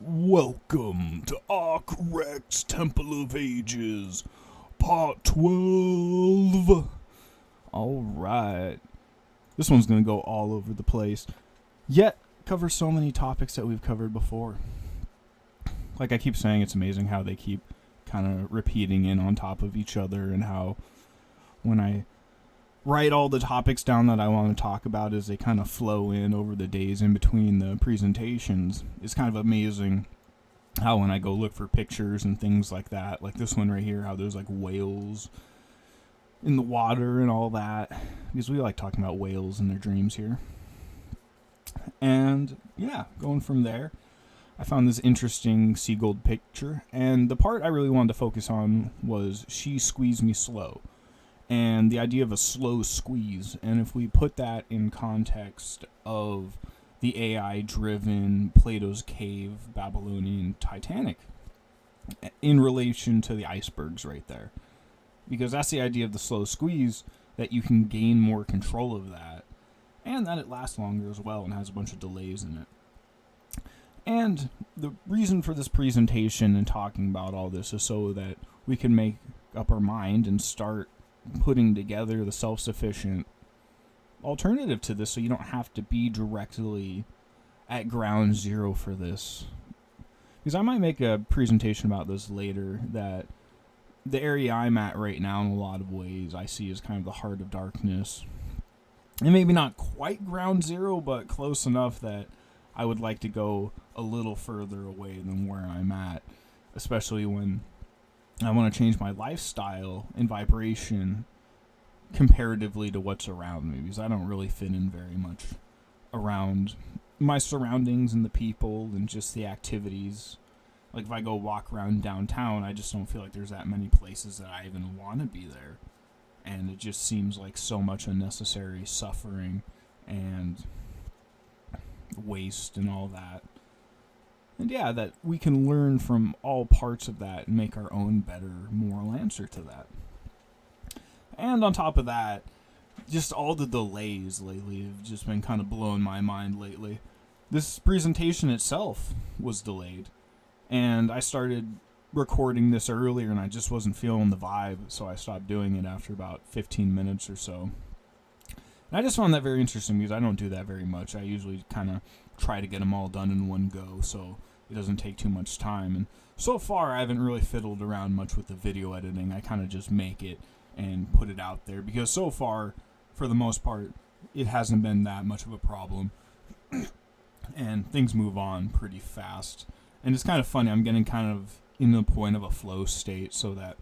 Welcome to Arc Rex Temple of Ages, Part 12. Alright. This one's going to go all over the place, yet cover so many topics that we've covered before. Like I keep saying, it's amazing how they keep kind of repeating in on top of each other, and how when I write all the topics down that I want to talk about as they kind of flow in over the days in between the presentations, it's kind of amazing how when I go look for pictures and things like that, like this one right here, how there's like whales in the water and all that, because we like talking about whales and their dreams here. And yeah, going from there, I found this interesting seagull picture, and the part I really wanted to focus on was "She Squeezed Me Slow," and the idea of a slow squeeze. And if we put that in context of the AI-driven Plato's Cave, Babylonian Titanic, in relation to the icebergs right there, because that's the idea of the slow squeeze, that you can gain more control of that, and that it lasts longer as well and has a bunch of delays in it. And the reason for this presentation and talking about all this is so that we can make up our mind and start putting together the self-sufficient alternative to this, so you don't have to be directly at ground zero for this. Because I might make a presentation about this later, that the area I'm at right now in a lot of ways I see as kind of the heart of darkness. And maybe not quite ground zero, but close enough that I would like to go a little further away than where I'm at, especially when I want to change my lifestyle and vibration comparatively to what's around me, because I don't really fit in very much around my surroundings and the people and just the activities. Like if I go walk around downtown, I just don't feel like there's that many places that I even want to be there. And it just seems like so much unnecessary suffering and waste and all that. And yeah, that we can learn from all parts of that and make our own better moral answer to that. And on top of that, just all the delays lately have just been kind of blowing my mind lately. This presentation itself was delayed, and I started recording this earlier and I just wasn't feeling the vibe, so I stopped doing it after about 15 minutes or so. And I just found that very interesting, because I don't do that very much. I usually kind of try to get them all done in one go, so it doesn't take too much time. And so far, I haven't really fiddled around much with the video editing. I kind of just make it and put it out there, because so far, for the most part, it hasn't been that much of a problem. And things move on pretty fast. And it's kind of funny, I'm getting kind of in the point of a flow state, so that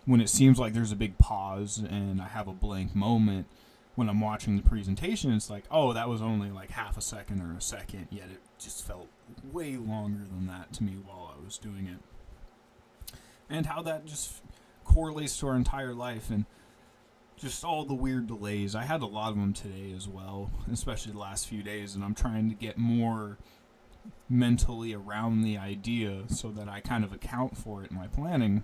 when it seems like there's a big pause and I have a blank moment, when I'm watching the presentation, it's like, oh, that was only like half a second or a second, yet it just felt way longer than that to me while I was doing it. And how that just correlates to our entire life, and just all the weird delays. I had a lot of them today as well, especially the last few days, and I'm trying to get more mentally around the idea so that I kind of account for it in my planning,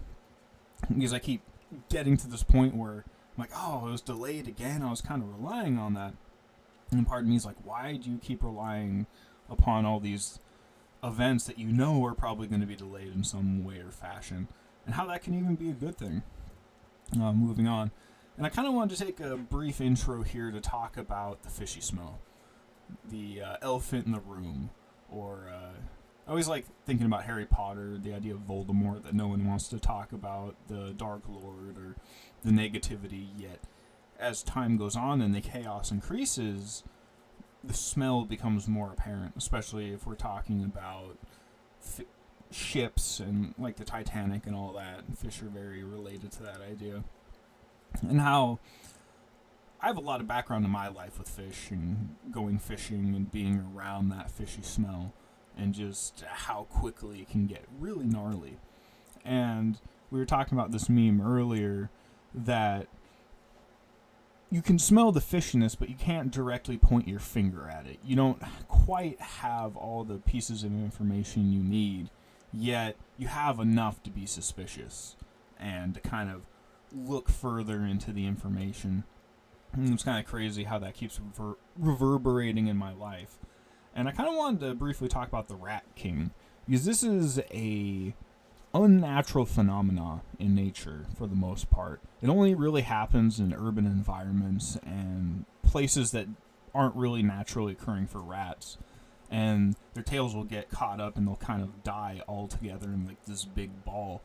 because I keep getting to this point where I'm like, oh, it was delayed again. I was kind of relying on that. And part of me is like, why do you keep relying upon all these events that you know are probably going to be delayed in some way or fashion? And how that can even be a good thing. Moving on. And I kind of wanted to take a brief intro here to talk about the fishy smell. The elephant in the room. Or, I always like thinking about Harry Potter, the idea of Voldemort that no one wants to talk about, the Dark Lord, or the negativity, yet as time goes on and the chaos increases, the smell becomes more apparent, especially if we're talking about ships and like the Titanic and all that. Fish are very related to that idea. And how I have a lot of background in my life with fish and going fishing and being around that fishy smell, and just how quickly it can get really gnarly. And we were talking about this meme earlier, that you can smell the fishiness, but you can't directly point your finger at it. You don't quite have all the pieces of information you need, yet you have enough to be suspicious and to kind of look further into the information. And it's kind of crazy how that keeps reverberating in my life. And I kind of wanted to briefly talk about the Rat King, because this is a unnatural phenomena in nature for the most part. It only really happens in urban environments and places that aren't really naturally occurring for rats. And their tails will get caught up and they'll kind of die all together in like this big ball.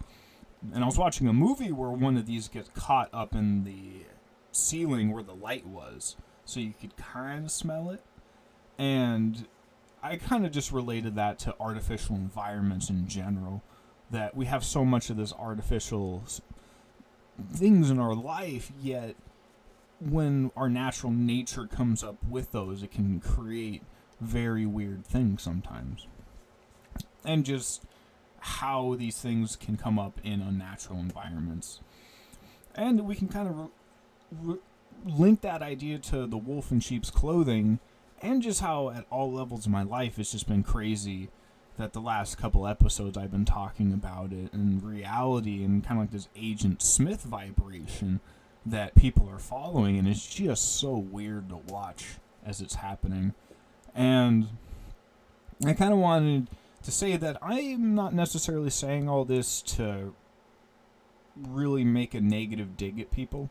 And I was watching a movie where one of these gets caught up in the ceiling where the light was, so you could kind of smell it. And I kind of just related that to artificial environments in general, that we have so much of this artificial things in our life, yet when our natural nature comes up with those, it can create very weird things sometimes. And just how these things can come up in unnatural environments. And we can kind of link that idea to the wolf in sheep's clothing, and just how at all levels of my life it's just been crazy that the last couple episodes I've been talking about it and reality and kind of like this Agent Smith vibration that people are following, and it's just so weird to watch as it's happening. And I kind of wanted to say that I'm not necessarily saying all this to really make a negative dig at people.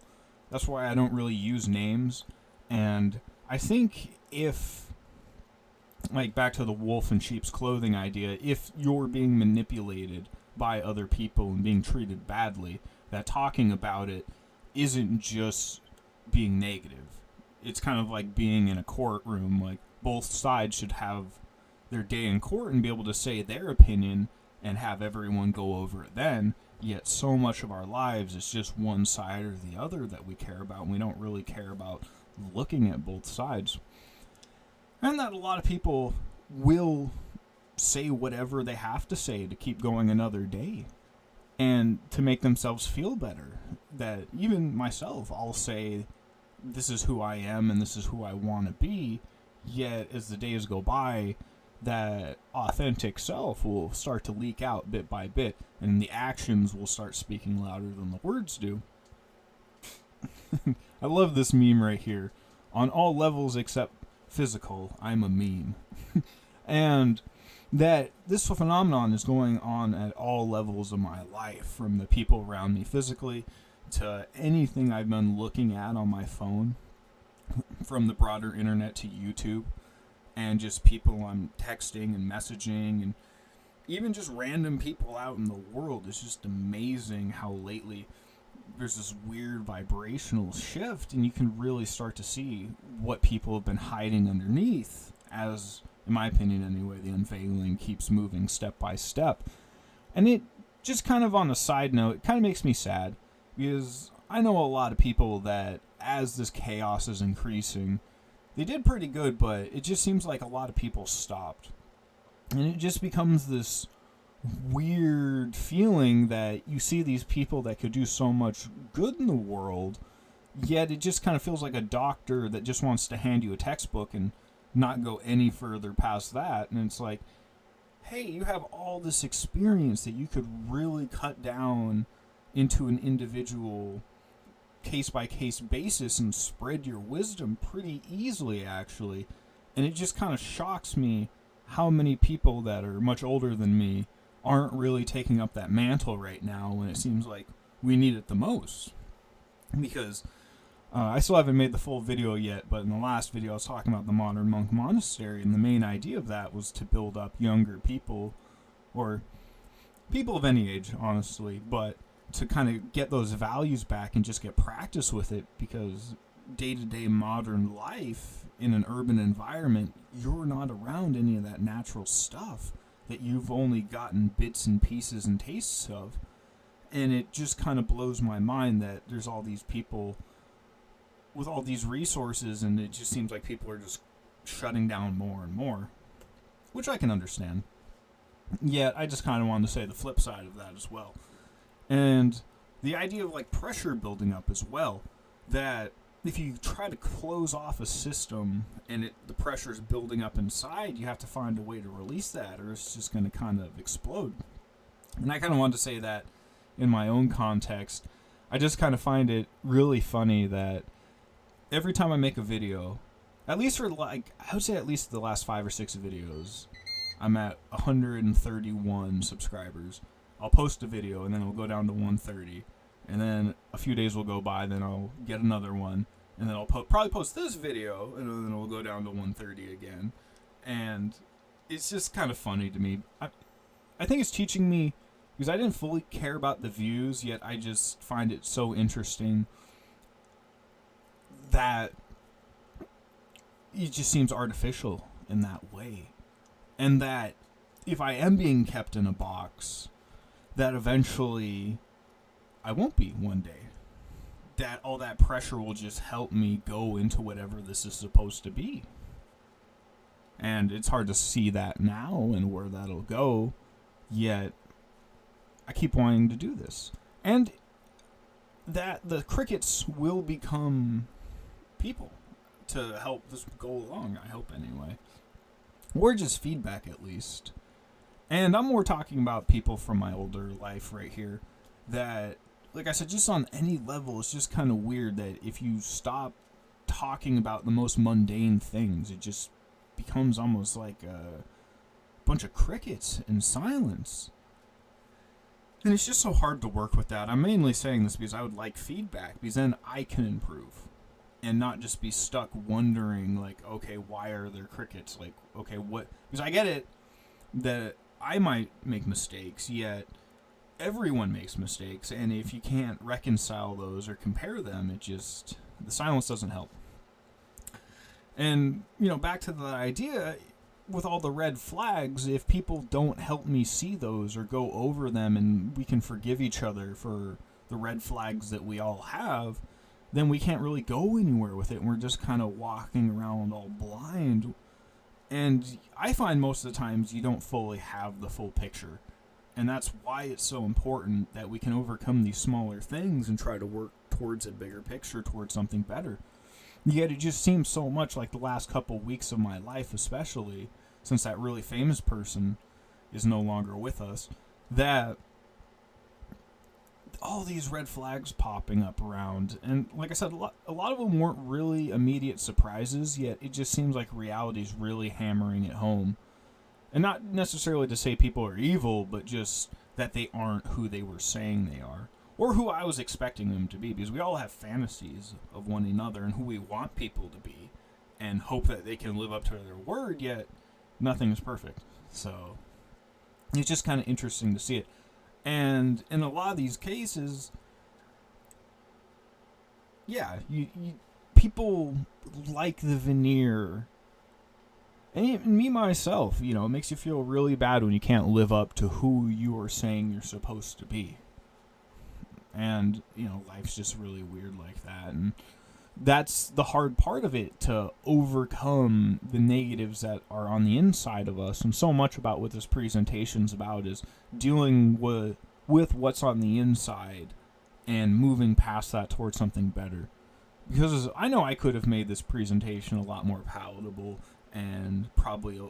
That's why I don't really use names. And I think if, like back to the wolf in sheep's clothing idea, if you're being manipulated by other people and being treated badly, that talking about it isn't just being negative. It's kind of like being in a courtroom. Like, both sides should have their day in court and be able to say their opinion and have everyone go over it then. Yet so much of our lives is just one side or the other that we care about, and we don't really care about looking at both sides. And that a lot of people will say whatever they have to say to keep going another day and to make themselves feel better. That even myself, I'll say, this is who I am and this is who I want to be. Yet as the days go by, that authentic self will start to leak out bit by bit, and the actions will start speaking louder than the words do. I love this meme right here. On all levels except physical, I'm a meme. And that this phenomenon is going on at all levels of my life, from the people around me physically to anything I've been looking at on my phone, from the broader internet to YouTube, and just people I'm texting and messaging, and even just random people out in the world. It's just amazing how lately there's this weird vibrational shift, and you can really start to see what people have been hiding underneath, as, in my opinion anyway, the unveiling keeps moving step by step. And it just kind of on a side note, it kind of makes me sad, because I know a lot of people that as this chaos is increasing, they did pretty good, but it just seems like a lot of people stopped. And it just becomes this weird feeling that you see these people that could do so much good in the world, yet it just kind of feels like a doctor that just wants to hand you a textbook and not go any further past that. And it's like, hey, you have all this experience that you could really cut down into an individual case-by-case basis and spread your wisdom pretty easily, actually. And it just kind of shocks me how many people that are much older than me aren't really taking up that mantle right now when it seems like we need it the most. Because I still haven't made the full video yet, but in the last video I was talking about the Modern Monk Monastery, and the main idea of that was to build up younger people, or people of any age, honestly, but to kind of get those values back and just get practice with it, because day-to-day modern life in an urban environment, you're not around any of that natural stuff that you've only gotten bits and pieces and tastes of. And it just kind of blows my mind that there's all these people with all these resources, and it just seems like people are just shutting down more and more, which I can understand. Yet I just kind of wanted to say the flip side of that as well. And the idea of like pressure building up as well, that if you try to close off a system and the pressure is building up inside, you have to find a way to release that, or it's just going to kind of explode. And I kind of wanted to say that in my own context. I just kind of find it really funny that every time I make a video, at least for like, I would say at least the last 5 or 6 videos, I'm at 131 subscribers. I'll post a video and then it'll go down to 130. And then a few days will go by, then I'll get another one. And then I'll probably post this video and then it'll go down to 130 again. And it's just kind of funny to me. I think it's teaching me, because I didn't fully care about the views, yet I just find it so interesting that it just seems artificial in that way. And that if I am being kept in a box, that eventually I won't be one day. That all that pressure will just help me go into whatever this is supposed to be. And it's hard to see that now and where that'll go, yet I keep wanting to do this. And that the crickets will become people to help this go along, I hope anyway. Or just feedback at least. And I'm more talking about people from my older life right here that, like I said, just on any level, it's just kind of weird that if you stop talking about the most mundane things, it just becomes almost like a bunch of crickets and silence. And it's just so hard to work with that. I'm mainly saying this because I would like feedback, because then I can improve and not just be stuck wondering, like, okay, why are there crickets? Like, okay, what? Because I get it that I might make mistakes, yet everyone makes mistakes, and if you can't reconcile those or compare them, the silence doesn't help. And, back to the idea, with all the red flags, if people don't help me see those or go over them and we can forgive each other for the red flags that we all have, then we can't really go anywhere with it, and we're just kind of walking around all blind. And I find most of the times you don't fully have the full picture. And that's why it's so important that we can overcome these smaller things and try to work towards a bigger picture, towards something better. Yet it just seems so much like the last couple weeks of my life, especially since that really famous person is no longer with us, that all these red flags popping up around. And like I said, a lot of them weren't really immediate surprises, yet it just seems like reality's really hammering it home. And not necessarily to say people are evil, but just that they aren't who they were saying they are. Or who I was expecting them to be, because we all have fantasies of one another and who we want people to be, and hope that they can live up to their word, yet nothing is perfect. So it's just kind of interesting to see it. And in a lot of these cases, yeah, people like the veneer. And even me, myself, it makes you feel really bad when you can't live up to who you are saying you're supposed to be. And, life's just really weird like that. And that's the hard part of it, to overcome the negatives that are on the inside of us. And so much about what this presentation's about is dealing with what's on the inside and moving past that towards something better. Because I know I could have made this presentation a lot more palatable and probably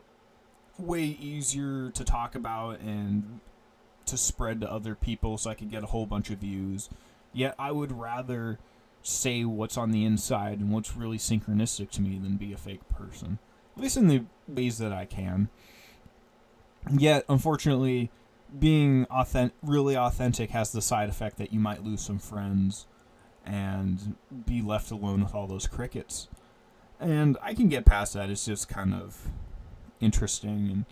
way easier to talk about and to spread to other people so I could get a whole bunch of views. Yet I would rather say what's on the inside and what's really synchronistic to me than be a fake person. At least in the ways that I can. Yet, unfortunately, being really authentic has the side effect that you might lose some friends and be left alone with all those crickets. And I can get past that. It's just kind of interesting.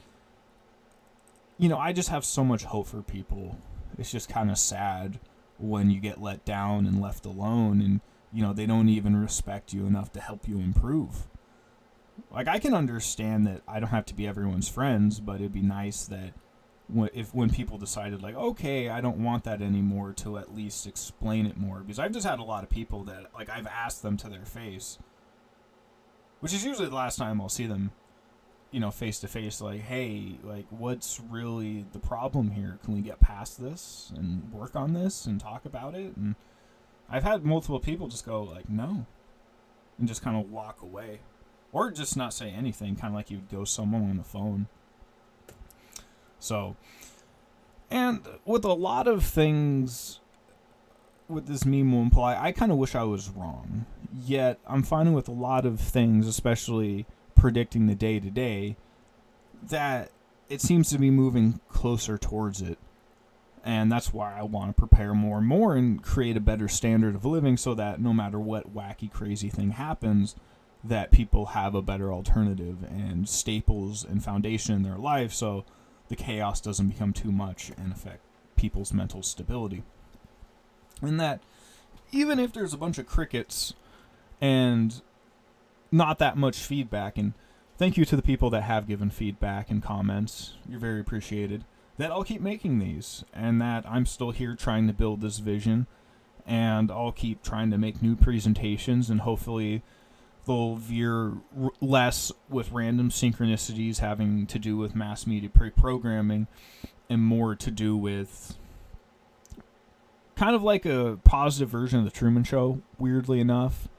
And, I just have so much hope for people. It's just kind of sad when you get let down and left alone and, they don't even respect you enough to help you improve. Like, I can understand that I don't have to be everyone's friends, but it'd be nice that when people decided, like, okay, I don't want that anymore, to at least explain it more. Because I've just had a lot of people that, like, I've asked them to their face, which is usually the last time I'll see them, face to face, like, hey, like, what's really the problem here? Can we get past this and work on this and talk about it? And I've had multiple people just go, like, no, and just kind of walk away. Or just not say anything, kind of like you'd ghost someone on the phone. So, and with a lot of things with this meme will imply, I kind of wish I was wrong. Yet, I'm finding with a lot of things, especially predicting the day-to-day, that it seems to be moving closer towards it. And that's why I want to prepare more and more and create a better standard of living so that no matter what wacky, crazy thing happens, that people have a better alternative and staples and foundation in their life so the chaos doesn't become too much and affect people's mental stability. And that even if there's a bunch of crickets and not that much feedback, and thank you to the people that have given feedback and comments, you're very appreciated, that I'll keep making these, and that I'm still here trying to build this vision, and I'll keep trying to make new presentations, and hopefully they'll veer less with random synchronicities having to do with mass media pre-programming and more to do with kind of like a positive version of the Truman Show, weirdly enough,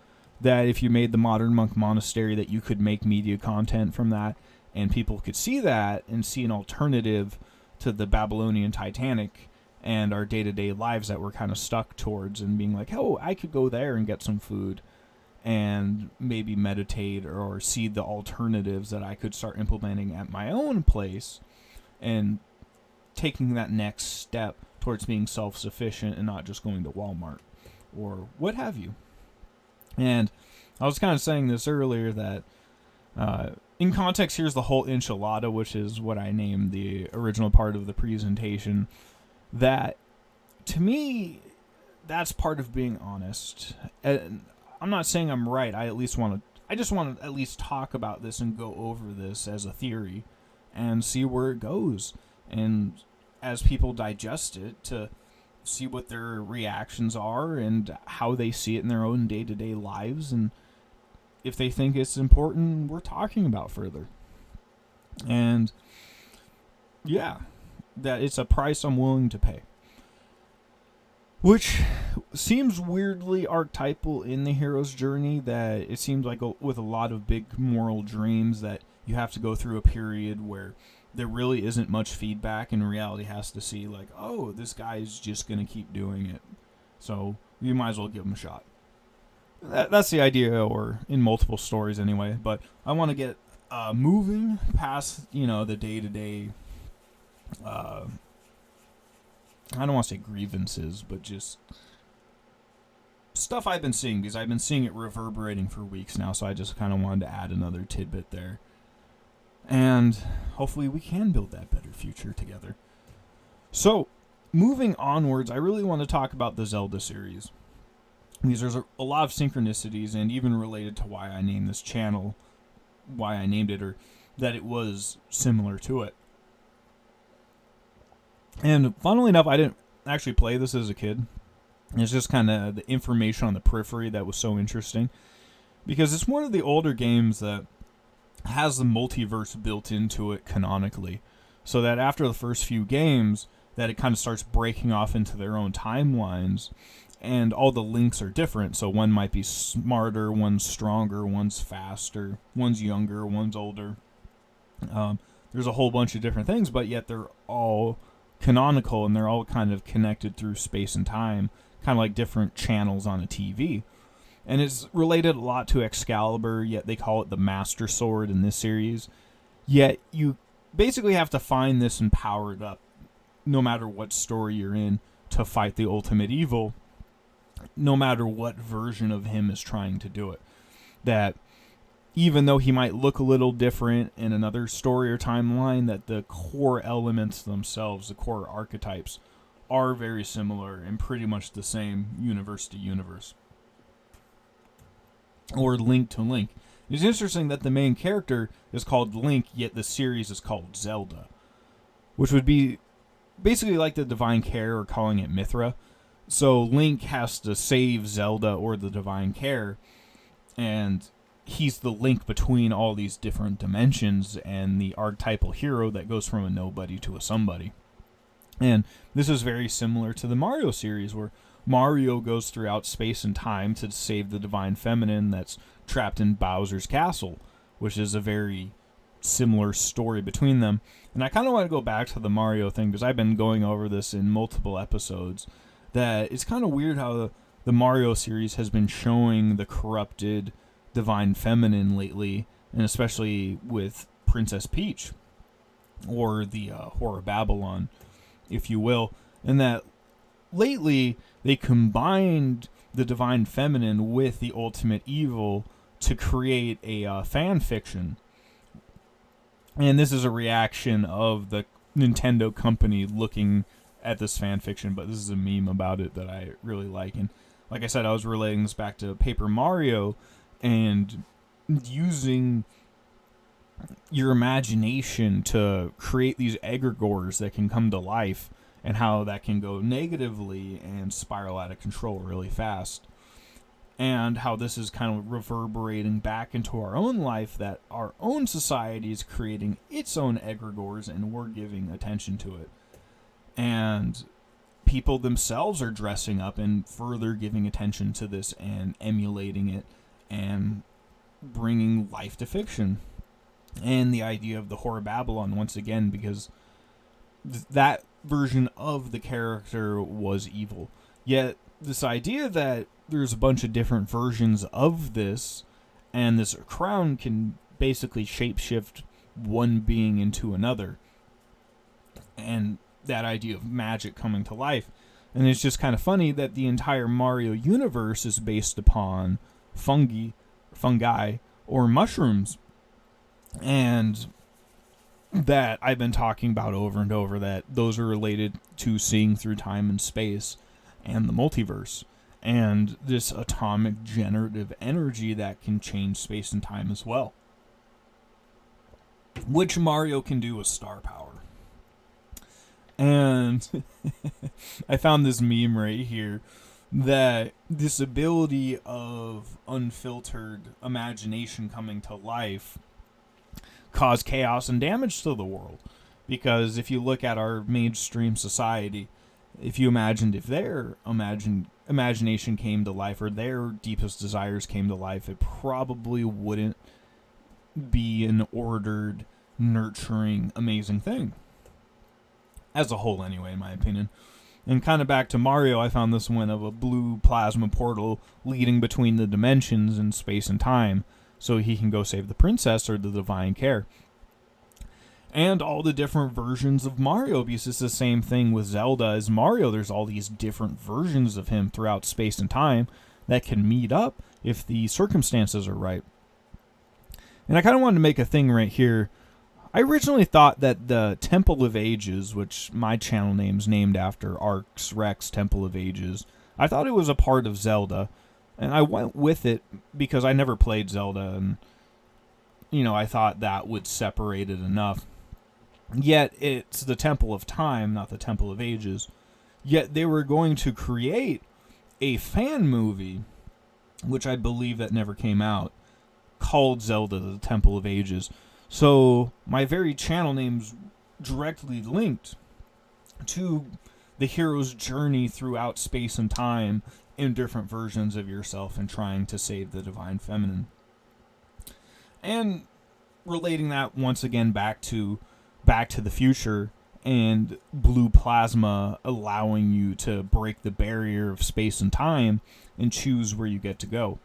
that if you made the Modern Monk Monastery, that you could make media content from that, and people could see that and see an alternative to the Babylonian Titanic and our day-to-day lives that we're kind of stuck towards, and being like, oh, I could go there and get some food and maybe meditate or see the alternatives that I could start implementing at my own place and taking that next step towards being self-sufficient and not just going to Walmart or what have you. And I was kind of saying this earlier that in context, here's the whole enchilada, which is what I named the original part of the presentation. That, to me, that's part of being honest. And I'm not saying I'm right. I just want to at least talk about this and go over this as a theory and see where it goes. And as people digest it, to see what their reactions are and how they see it in their own day-to-day lives, and if they think it's important, we're talking about further. And yeah, that it's a price I'm willing to pay. Which seems weirdly archetypal in the hero's journey, that it seems like with a lot of big moral dreams that you have to go through a period where there really isn't much feedback, and reality has to see like, oh, this guy's just going to keep doing it, so you might as well give him a shot. That's the idea, or in multiple stories anyway. But I want to get moving past, the day-to-day, I don't want to say grievances, but just stuff I've been seeing, because I've been seeing it reverberating for weeks now, so I just kind of wanted to add another tidbit there. And hopefully we can build that better future together. So, moving onwards, I really want to talk about the Zelda series, because there's a lot of synchronicities, and even related to why I named this channel, why I named it, or that it was similar to it. And funnily enough, I didn't actually play this as a kid. It's just kind of the information on the periphery that was so interesting, because it's one of the older games that has the multiverse built into it canonically, so that after the first few games, that it kind of starts breaking off into their own timelines, and all the links are different. So one might be smarter, one's stronger, one's faster, one's younger, one's older. There's a whole bunch of different things, but yet they're all canonical, and they're all kind of connected through space and time, kind of like different channels on a TV. And it's related a lot to Excalibur, yet they call it the Master Sword in this series. Yet you basically have to find this and power it up, no matter what story you're in, to fight the ultimate evil, no matter what version of him is trying to do it. That even though he might look a little different in another story or timeline, that the core elements themselves, the core archetypes, are very similar and pretty much the same universe to universe, or link to link. It's interesting that the main character is called Link, yet the series is called Zelda, which would be basically like the Divine Care, or calling it Mithra. So Link has to save Zelda or the Divine Care, and he's the link between all these different dimensions and the archetypal hero that goes from a nobody to a somebody. And this is very similar to the Mario series, where Mario goes throughout space and time to save the Divine Feminine that's trapped in Bowser's castle, which is a very similar story between them. And I kind of want to go back to the Mario thing, because I've been going over this in multiple episodes, that it's kind of weird how the Mario series has been showing the corrupted Divine Feminine lately, and especially with Princess Peach. or the Horror Babylon, if you will, and that lately they combined the divine feminine with the ultimate evil to create a fan fiction. And this is a reaction of the Nintendo company looking at this fan fiction, but this is a meme about it that I really like. And like I said, I was relating this back to Paper Mario and using your imagination to create these egregores that can come to life, and how that can go negatively and spiral out of control really fast. And how this is kind of reverberating back into our own life, that our own society is creating its own egregores and we're giving attention to it. And people themselves are dressing up and further giving attention to this and emulating it and bringing life to fiction. And the idea of the Horror Babylon, once again, because that version of the character was evil. Yet this idea that there's a bunch of different versions of this, and this crown can basically shapeshift one being into another, and that idea of magic coming to life. And it's just kind of funny that the entire Mario universe is based upon fungi, or mushrooms. And that I've been talking about over and over, that those are related to seeing through time and space and the multiverse, and this atomic generative energy that can change space and time as well, which Mario can do with star power. And I found this meme right here, that this ability of unfiltered imagination coming to life cause chaos and damage to the world. Because if you look at our mainstream society, if you imagined if their imagination came to life, or their deepest desires came to life, it probably wouldn't be an ordered, nurturing, amazing thing. As a whole, anyway, in my opinion. And kind of back to Mario, I found this one of a blue plasma portal leading between the dimensions in space and time, so he can go save the princess or the divine care. And all the different versions of Mario, because it's the same thing with Zelda as Mario. There's all these different versions of him throughout space and time that can meet up if the circumstances are right. And I kind of wanted to make a thing right here. I originally thought that the Temple of Ages, which my channel name's named after, Arx Rex Temple of Ages, I thought it was a part of Zelda. And I went with it because I never played Zelda, and, I thought that would separate it enough. Yet it's the Temple of Time, not the Temple of Ages. Yet they were going to create a fan movie, which I believe that never came out, called Zelda the Temple of Ages. So my very channel name's directly linked to the hero's journey throughout space and time in different versions of yourself and trying to save the divine feminine. And relating that once again back to the Future and blue plasma allowing you to break the barrier of space and time and choose where you get to go.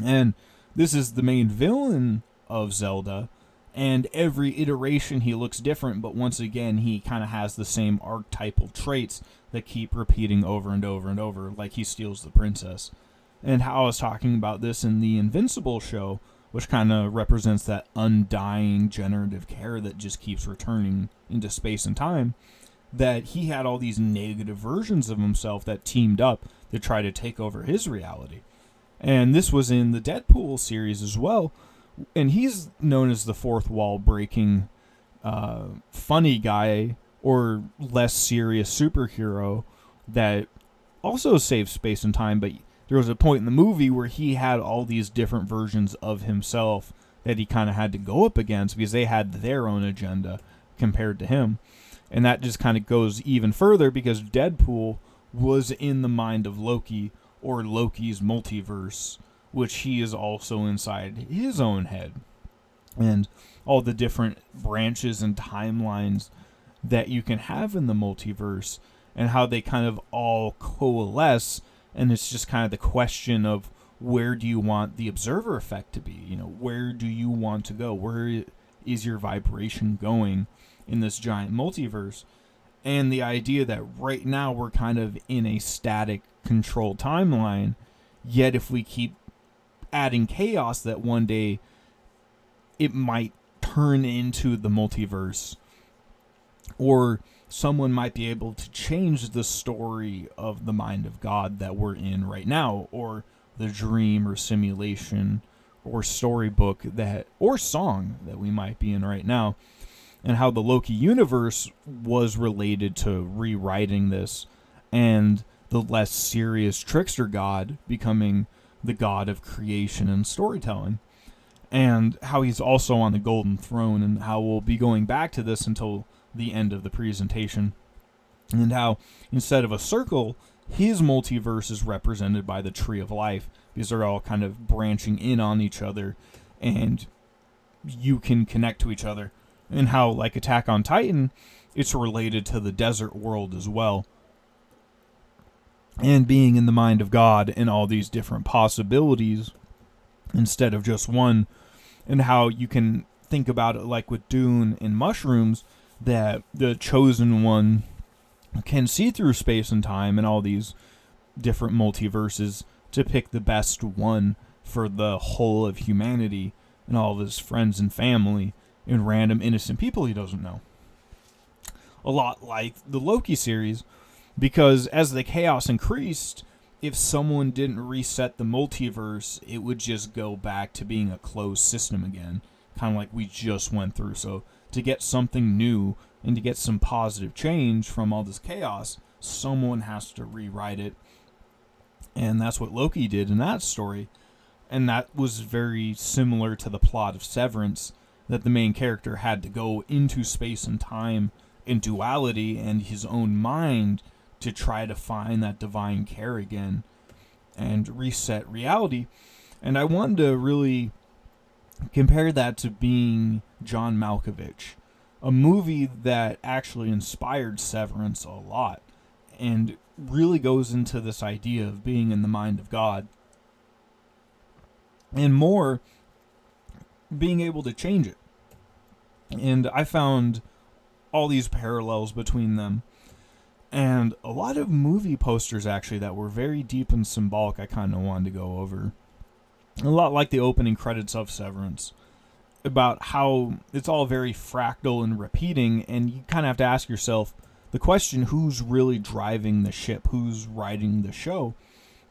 And this is the main villain of Zelda, and every iteration he looks different, but once again he kind of has the same archetypal traits that keep repeating over and over and over, like he steals the princess. And how I was talking about this in the Invincible show, which kind of represents that undying generative care that just keeps returning into space and time, that he had all these negative versions of himself that teamed up to try to take over his reality. And this was in the Deadpool series as well, and he's known as the fourth wall breaking funny guy or less serious superhero that also saves space and time, but there was a point in the movie where he had all these different versions of himself that he kind of had to go up against because they had their own agenda compared to him. And that just kind of goes even further because Deadpool was in the mind of Loki, or Loki's multiverse, which he is also inside his own head. And all the different branches and timelines that you can have in the multiverse and how they kind of all coalesce. And it's just kind of the question of where do you want the observer effect to be? Where do you want to go? Where is your vibration going in this giant multiverse? And the idea that right now we're kind of in a static controlled timeline, yet if we keep adding chaos, that one day it might turn into the multiverse, or someone might be able to change the story of the mind of God that we're in right now, or the dream or simulation or storybook that, or song that we might be in right now. And how the Loki universe was related to rewriting this, and the less serious trickster god becoming the god of creation and storytelling. And how he's also on the golden throne, and how we'll be going back to this until the end of the presentation. And how instead of a circle, his multiverse is represented by the tree of life, because they're all kind of branching in on each other, and you can connect to each other. And how, like Attack on Titan, it's related to the desert world as well. And being in the mind of God and all these different possibilities instead of just one. And how you can think about it like with Dune and mushrooms, that the chosen one can see through space and time and all these different multiverses to pick the best one for the whole of humanity and all of his friends and family and random innocent people he doesn't know. A lot like the Loki series, because as the chaos increased, if someone didn't reset the multiverse, it would just go back to being a closed system again, kind of like we just went through. So to get something new and to get some positive change from all this chaos, someone has to rewrite it. And that's what Loki did in that story. And that was very similar to the plot of Severance, that the main character had to go into space and time in duality and his own mind to try to find that divine care again and reset reality. And I wanted to really compare that to being John Malkovich, a movie that actually inspired Severance a lot and really goes into this idea of being in the mind of God, and more, being able to change it. And I found all these parallels between them. And a lot of movie posters, actually, that were very deep and symbolic, I kind of wanted to go over. A lot like the opening credits of Severance, about how it's all very fractal and repeating, and you kind of have to ask yourself the question, who's really driving the ship? Who's writing the show?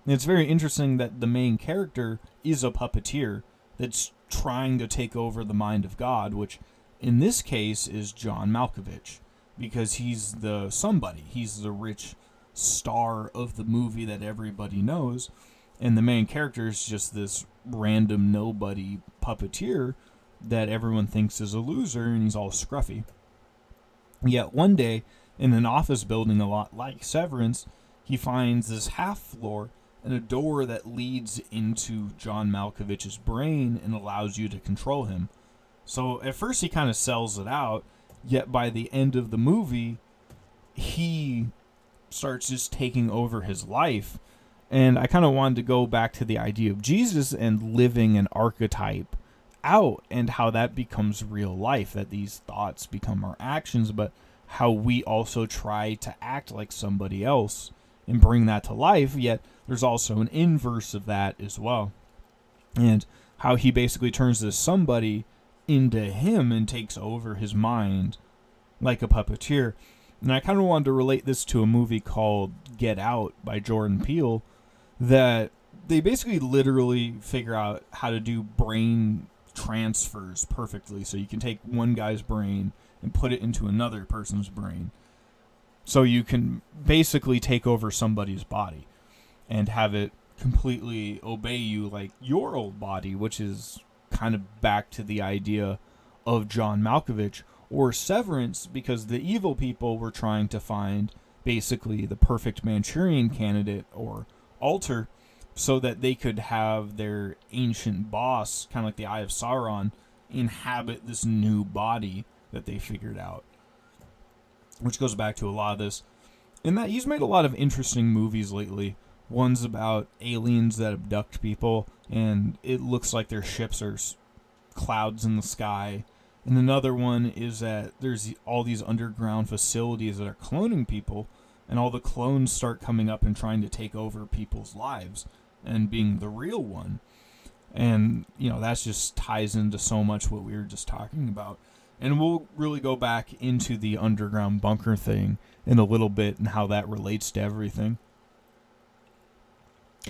And it's very interesting that the main character is a puppeteer that's trying to take over the mind of God, which in this case is John Malkovich, because he's the somebody. He's the rich star of the movie that everybody knows, and the main character is just this random nobody puppeteer that everyone thinks is a loser, and he's all scruffy. Yet one day, in an office building a lot like Severance, he finds this half floor and a door that leads into John Malkovich's brain and allows you to control him. So at first he kind of sells it out, yet by the end of the movie, he starts just taking over his life. And I kind of wanted to go back to the idea of Jesus and living an archetype out, and how that becomes real life, that these thoughts become our actions, but how we also try to act like somebody else and bring that to life, yet there's also an inverse of that as well. And how he basically turns this somebody into him and takes over his mind like a puppeteer. And I kind of wanted to relate this to a movie called Get Out by Jordan Peele, that they basically literally figure out how to do brain transfers perfectly. So you can take one guy's brain and put it into another person's brain. So you can basically take over somebody's body and have it completely obey you like your old body, which is kind of back to the idea of John Malkovich or Severance, because the evil people were trying to find basically the perfect Manchurian candidate or alter so that they could have their ancient boss, kind of like the Eye of Sauron, inhabit this new body that they figured out. Which goes back to a lot of this. And that he's made a lot of interesting movies lately. One's about aliens that abduct people, and it looks like their ships are clouds in the sky, And another one is that there's all these underground facilities that are cloning people, and all the clones start coming up and trying to take over people's lives and being the real one. And, that just ties into so much what we were just talking about. And we'll really go back into the underground bunker thing in a little bit and how that relates to everything.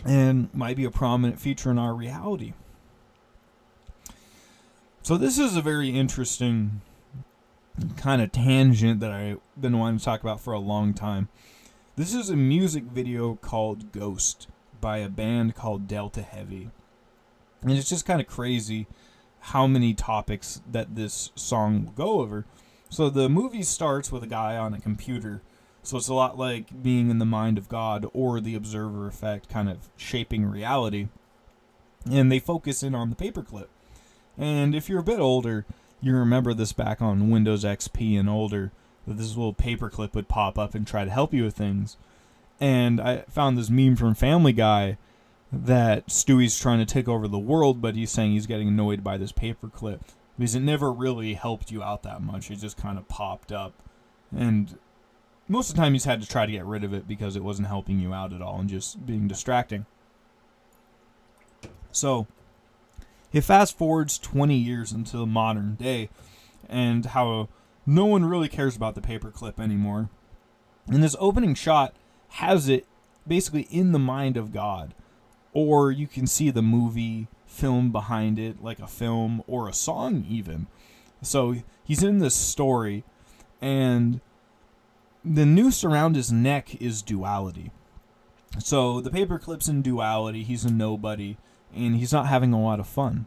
And might be a prominent feature in our reality. So this is a very interesting kind of tangent that I've been wanting to talk about for a long time. This is a music video called Ghost by a band called Delta Heavy. And it's just kind of crazy how many topics that this song will go over. So the movie starts with a guy on a computer. So it's a lot like being in the mind of God or the observer effect, kind of shaping reality. And they focus in on the paperclip. And if you're a bit older, you remember this back on Windows XP and older, that this little paperclip would pop up and try to help you with things. And I found this meme from Family Guy that Stewie's trying to take over the world, but he's saying he's getting annoyed by this paperclip because it never really helped you out that much. It just kind of popped up. And most of the time he's had to try to get rid of it because it wasn't helping you out at all and just being distracting. So it fast forwards 20 years into the modern day and how no one really cares about the paperclip anymore. And this opening shot has it basically in the mind of God. Or you can see the movie film behind it, like a film or a song even. So he's in this story, and the noose around his neck is duality. So the paperclip's in duality, he's a nobody, and he's not having a lot of fun.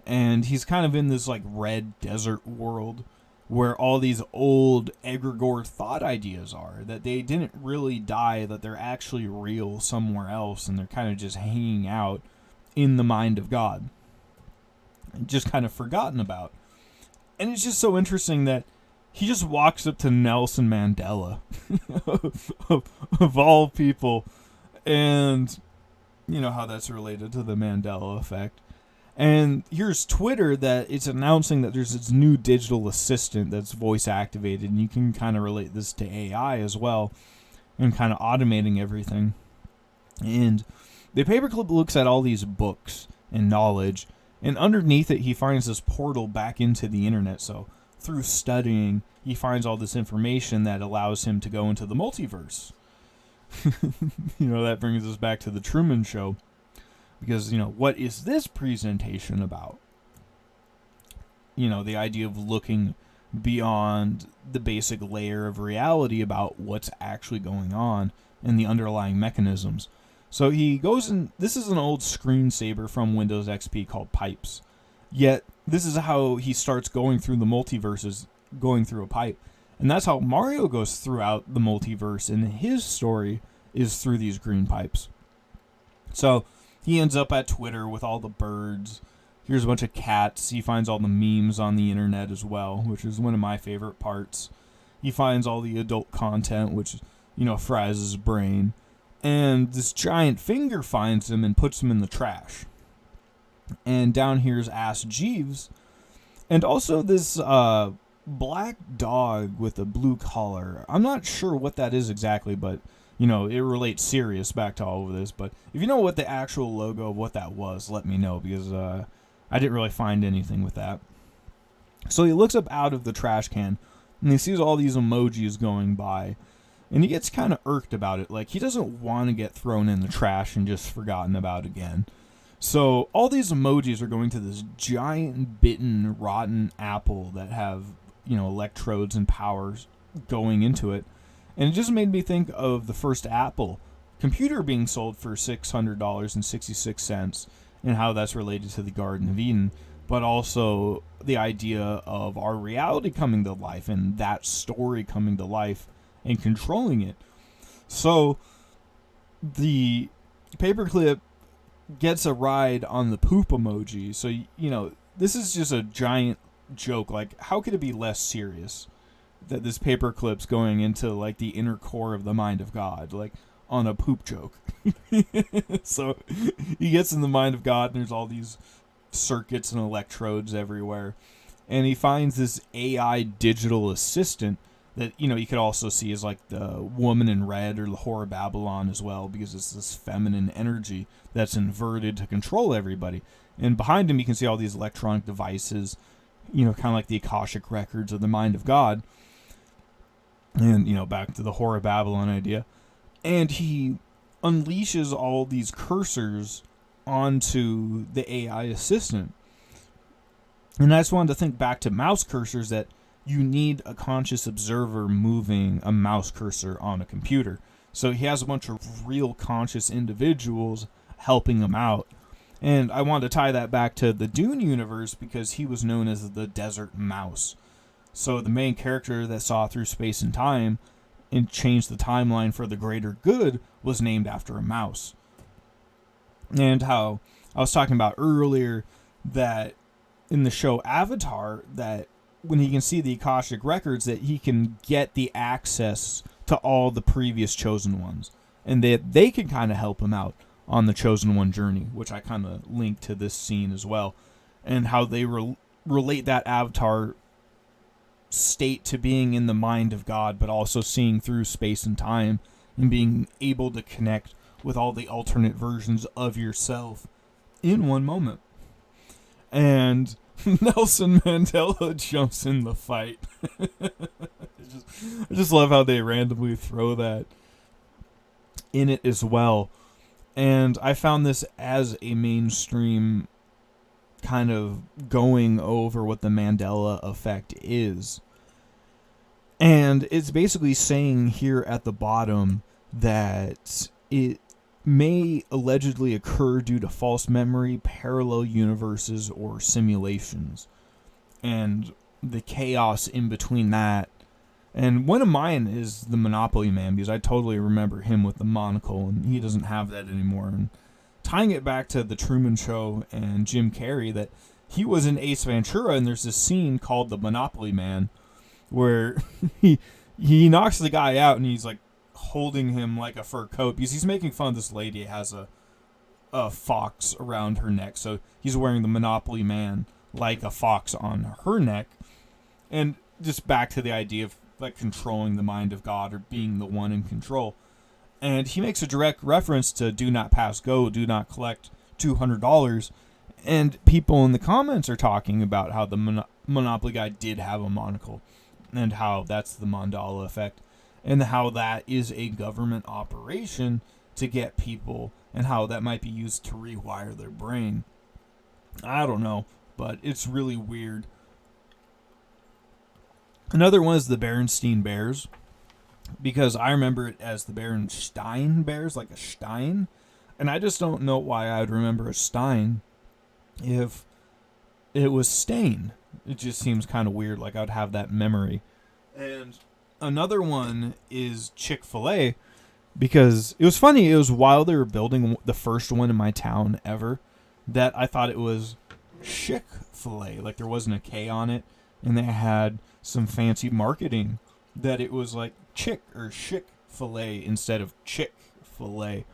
And he's kind of in this like red desert world where all these old egregore thought ideas are, that they didn't really die, that they're actually real somewhere else, and they're kind of just hanging out in the mind of God. Just kind of forgotten about. And it's just so interesting that he just walks up to Nelson Mandela, of all people, and you know how that's related to the Mandela effect. And here's Twitter that it's announcing that there's this new digital assistant that's voice activated, and you can kind of relate this to AI as well, and kind of automating everything. And the paperclip looks at all these books and knowledge, and underneath it he finds this portal back into the internet. So through studying, he finds all this information that allows him to go into the multiverse. That brings us back to the Truman Show. Because, what is this presentation about? The idea of looking beyond the basic layer of reality about what's actually going on and the underlying mechanisms. So he goes in, this is an old screensaver from Windows XP called Pipes. Yet, this is how he starts going through the multiverses, going through a pipe. And that's how Mario goes throughout the multiverse, and his story is through these green pipes. So he ends up at Twitter with all the birds. Here's a bunch of cats. He finds all the memes on the internet as well, which is one of my favorite parts. He finds all the adult content, which, fries his brain. And this giant finger finds him and puts him in the trash. And down here's Ass Jeeves. And also this black dog with a blue collar. I'm not sure what that is exactly, but it relates serious back to all of this. But if you know what the actual logo of what that was, let me know, because I didn't really find anything with that. So he looks up out of the trash can, and he sees all these emojis going by, and he gets kind of irked about it. Like, he doesn't want to get thrown in the trash and just forgotten about again. So all these emojis are going to this giant, bitten, rotten apple that have, electrodes and powers going into it. And it just made me think of the first Apple computer being sold for $600.66 and how that's related to the Garden of Eden, but also the idea of our reality coming to life and that story coming to life and controlling it. So the paperclip gets a ride on the poop emoji. So, this is just a giant joke. Like, how could it be less serious? That this paperclip's going into like the inner core of the mind of God, like on a poop joke. So he gets in the mind of God, and there's all these circuits and electrodes everywhere, and he finds this AI digital assistant that, you could also see as like the Woman in Red or the Whore of Babylon as well, because it's this feminine energy that's inverted to control everybody. And behind him, you can see all these electronic devices, kind of like the Akashic records of the mind of God. And, back to the Whore of Babylon idea. And he unleashes all these cursors onto the AI assistant. And I just wanted to think back to mouse cursors, that you need a conscious observer moving a mouse cursor on a computer. So he has a bunch of real conscious individuals helping him out. And I wanted to tie that back to the Dune universe, because he was known as the Desert Mouse. So the main character that saw through space and time and changed the timeline for the greater good was named after a mouse. And how I was talking about earlier that in the show Avatar, that when he can see the Akashic records, that he can get the access to all the previous chosen ones, and that they can kind of help him out on the chosen one journey, which I kind of link to this scene as well, and how they relate that Avatar state to being in the mind of God, but also seeing through space and time and being able to connect with all the alternate versions of yourself in one moment. And Nelson Mandela jumps in the fight. I just love how they randomly throw that in it as well. And I found this as a mainstream kind of going over what the Mandela effect is. And it's basically saying here at the bottom that it may allegedly occur due to false memory, parallel universes, or simulations. And the chaos in between that. And one of mine is the Monopoly Man, because I totally remember him with the monocle, and he doesn't have that anymore. And tying it back to the Truman Show and Jim Carrey, that he was in Ace Ventura, and there's this scene called the Monopoly Man, where he knocks the guy out, and he's like holding him like a fur coat, because he's making fun of this lady who has a fox around her neck. So he's wearing the Monopoly Man like a fox on her neck. And just back to the idea of like controlling the mind of God, or being the one in control. And he makes a direct reference to do not pass go, do not collect $200. And people in the comments are talking about how the Monopoly guy did have a monocle, and how that's the Mandela effect, and how that is a government operation to get people, and how that might be used to rewire their brain. I don't know, but it's really weird. Another one is the Berenstein Bears, because I remember it as the Berenstein Bears, like a Stein, and I just don't know why I would remember a Stein if it was Stain. It just seems kind of weird, like I'd have that memory. And another one is Chick-fil-A, because it was funny, it was while they were building the first one in my town ever, that I thought it was Chick-fil-A, like there wasn't a K on it, and they had some fancy marketing that it was like Chick or Chick-fil-A instead of Chick-fil-A.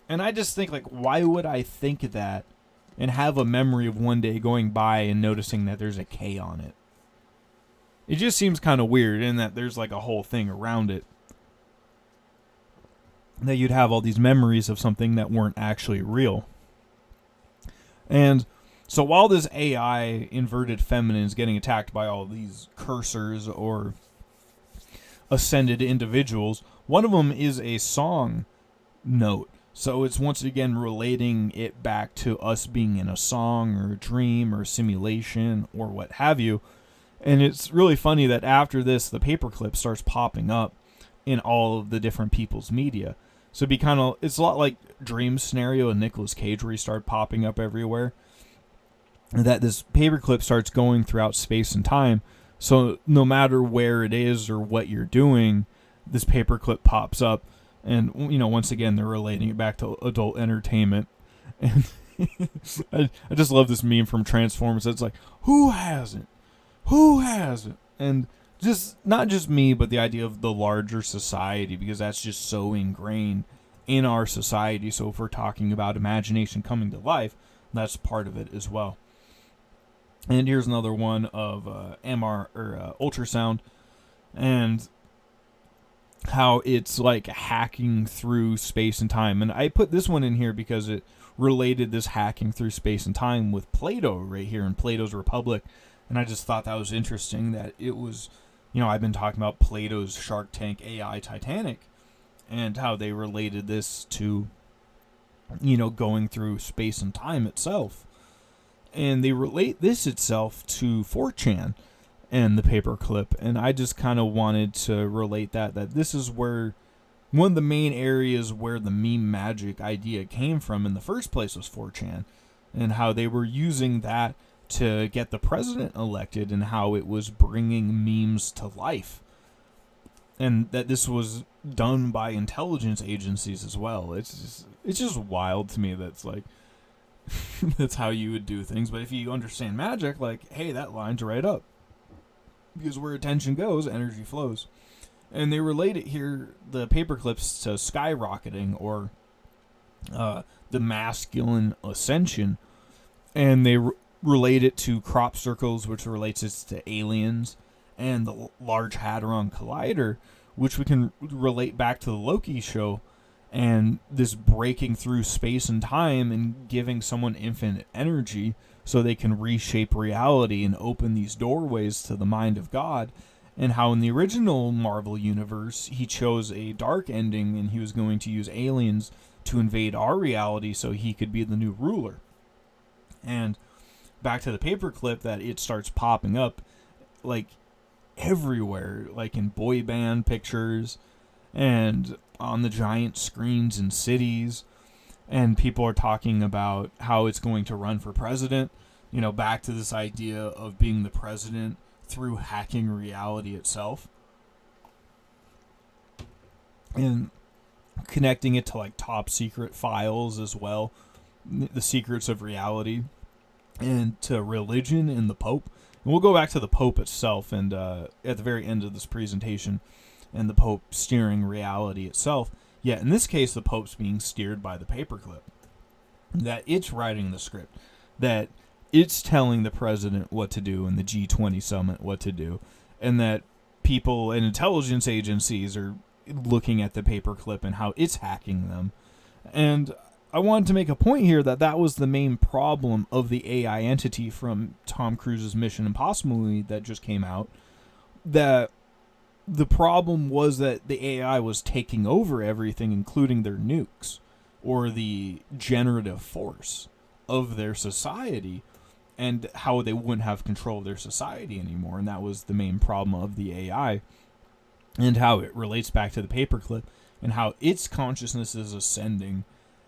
And I just think, like, why would I think that and have a memory of one day going by and noticing that there's a K on it? It just seems kind of weird, in that there's like a whole thing around it, that you'd have all these memories of something that weren't actually real. And so while this AI inverted feminine is getting attacked by all these cursors or ascended individuals, one of them is a song note. So it's once again relating it back to us being in a song or a dream or a simulation or what have you. And it's really funny that after this, the paperclip starts popping up in all of the different people's media. So it's a lot like Dream Scenario and Nicolas Cage, where he started popping up everywhere. That this paperclip starts going throughout space and time. So no matter where it is or what you're doing, this paperclip pops up. And, once again, they're relating it back to adult entertainment. And I just love this meme from Transformers. It's like, who hasn't? Who hasn't? And just not just me, but the idea of the larger society, because that's just so ingrained in our society. So if we're talking about imagination coming to life, that's part of it as well. And here's another one of ultrasound, and how it's like hacking through space and time. And I put this one in here because it related this hacking through space and time with Plato right here in Plato's Republic. And I just thought that was interesting that it was, I've been talking about Plato's Shark Tank AI Titanic and how they related this to, going through space and time itself. And they relate this itself to 4chan and the paperclip. And I just kind of wanted to relate that this is where one of the main areas where the meme magic idea came from in the first place was 4chan, and how they were using that to get the president elected, and how it was bringing memes to life, and that this was done by intelligence agencies as well. It's just wild to me. That's like that's how you would do things. But if you understand magic, like, hey, that lines right up, because where attention goes, energy flows. And they relate it here, the paperclips, to skyrocketing, or the masculine ascension. And they relate it to crop circles, which relates it to aliens, and the Large Hadron Collider, which we can relate back to the Loki show, and this breaking through space and time and giving someone infinite energy so they can reshape reality and open these doorways to the mind of God. And how in the original Marvel universe, he chose a dark ending, and he was going to use aliens to invade our reality so he could be the new ruler. And back to the paperclip, that it starts popping up like everywhere, like in boy band pictures and on the giant screens in cities. And people are talking about how it's going to run for president. Back to this idea of being the president through hacking reality itself, and connecting it to like top secret files as well, the secrets of reality, and to religion and the Pope. And we'll go back to the Pope itself, and at the very end of this presentation, and the Pope steering reality itself. Yet in this case, the Pope's being steered by the paperclip. That it's writing the script. That it's telling the president what to do and the G20 summit what to do. And that people and intelligence agencies are looking at the paperclip and how it's hacking them. And I wanted to make a point here that was the main problem of the AI entity from Tom Cruise's Mission Impossible movie that just came out. That the problem was that the AI was taking over everything, including their nukes, or the generative force of their society, and how they wouldn't have control of their society anymore. And that was the main problem of the AI, and how it relates back to the paperclip, and how its consciousness is ascending,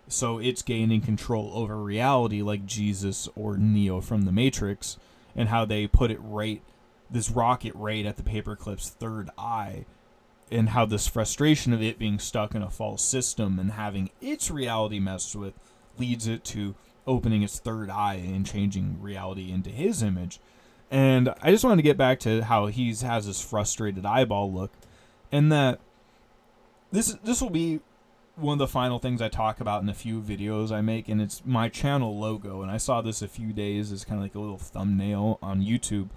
so it's gaining control over reality like Jesus or Neo from the Matrix, and how they put this rocket right at the paperclip's third eye, and how this frustration of it being stuck in a false system and having its reality messed with leads it to opening its third eye and changing reality into his image. And I just wanted to get back to how he has this frustrated eyeball look, and that this will be one of the final things I talk about in a few videos I make, and it's my channel logo. And I saw this a few days as kind of like a little thumbnail on YouTube,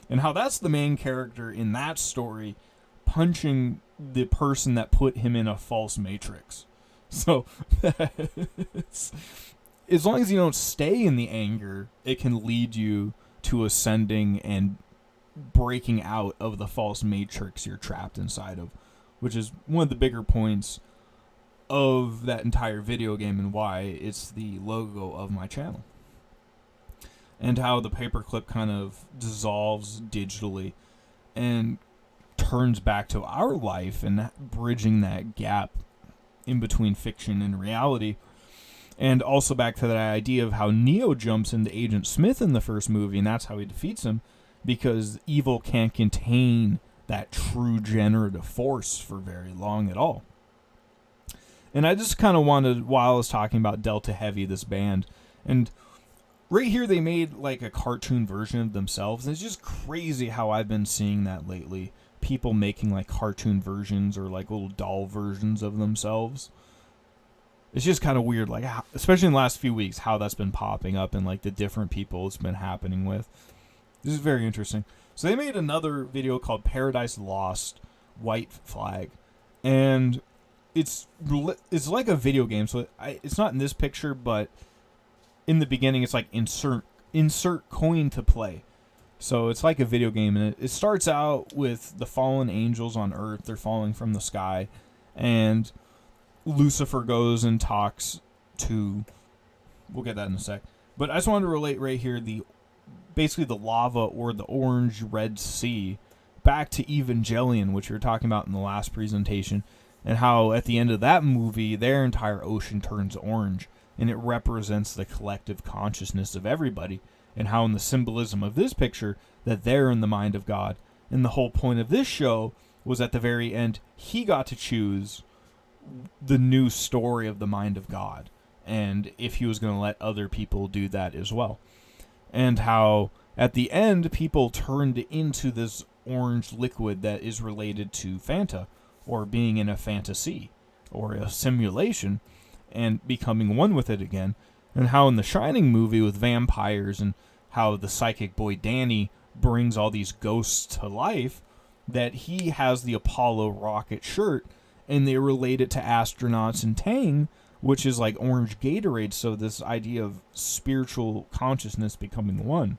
and how that's the main character in that story punching the person that put him in a false matrix. So as long as you don't stay in the anger, it can lead you to ascending and breaking out of the false matrix you're trapped inside of, which is one of the bigger points of that entire video game and why it's the logo of my channel. And how the paperclip kind of dissolves digitally and turns back to our life, and bridging that gap in between fiction and reality. And also back to that idea of how Neo jumps into Agent Smith in the first movie, and that's how he defeats him, because evil can't contain that true generative force for very long at all. And I just kind of wanted, while I was talking about Delta Heavy, this band, and right here they made like a cartoon version of themselves. And it's just crazy how I've been seeing that lately. People making like cartoon versions or like little doll versions of themselves. It's just kind of weird, like especially in the last few weeks, how that's been popping up and like the different people it's been happening with. This is very interesting. So they made another video called Paradise Lost, White Flag, and it's like a video game. So it's not in this picture, but in the beginning it's like insert coin to play. So it's like a video game, and it starts out with the fallen angels on Earth. They're falling from the sky, and Lucifer goes and talks to... We'll get that in a sec. But I just wanted to relate right here basically the lava or the orange red sea back to Evangelion, which we were talking about in the last presentation, and how at the end of that movie, their entire ocean turns orange, and it represents the collective consciousness of everybody, and how in the symbolism of this picture, that they're in the mind of God. And the whole point of this show was at the very end, he got to choose the new story of the mind of God, and if he was going to let other people do that as well. And how at the end, people turned into this orange liquid that is related to Fanta, or being in a fantasy, or a simulation, and becoming one with it again. And how in the Shining movie with vampires, and how the psychic boy Danny brings all these ghosts to life, that he has the Apollo rocket shirt, and they relate it to astronauts and Tang, which is like orange Gatorade. So this idea of spiritual consciousness becoming one,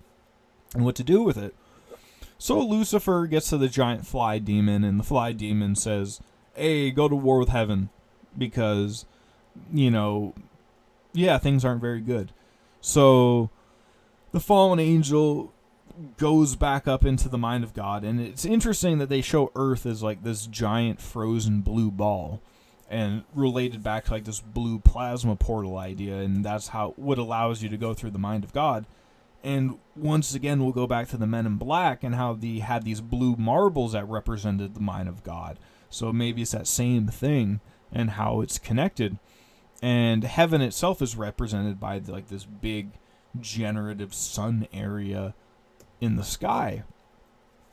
and what to do with it. So Lucifer gets to the giant fly demon, and the fly demon says, hey, go to war with heaven, because, things aren't very good. So the fallen angel goes back up into the mind of God, and it's interesting that they show Earth as like this giant frozen blue ball, and related back to like this blue plasma portal idea, and that's what allows you to go through the mind of God. And once again, we'll go back to the Men in Black, and how they had these blue marbles that represented the mind of God. So maybe it's that same thing, and how it's connected. And heaven itself is represented by like this big generative sun area in the sky.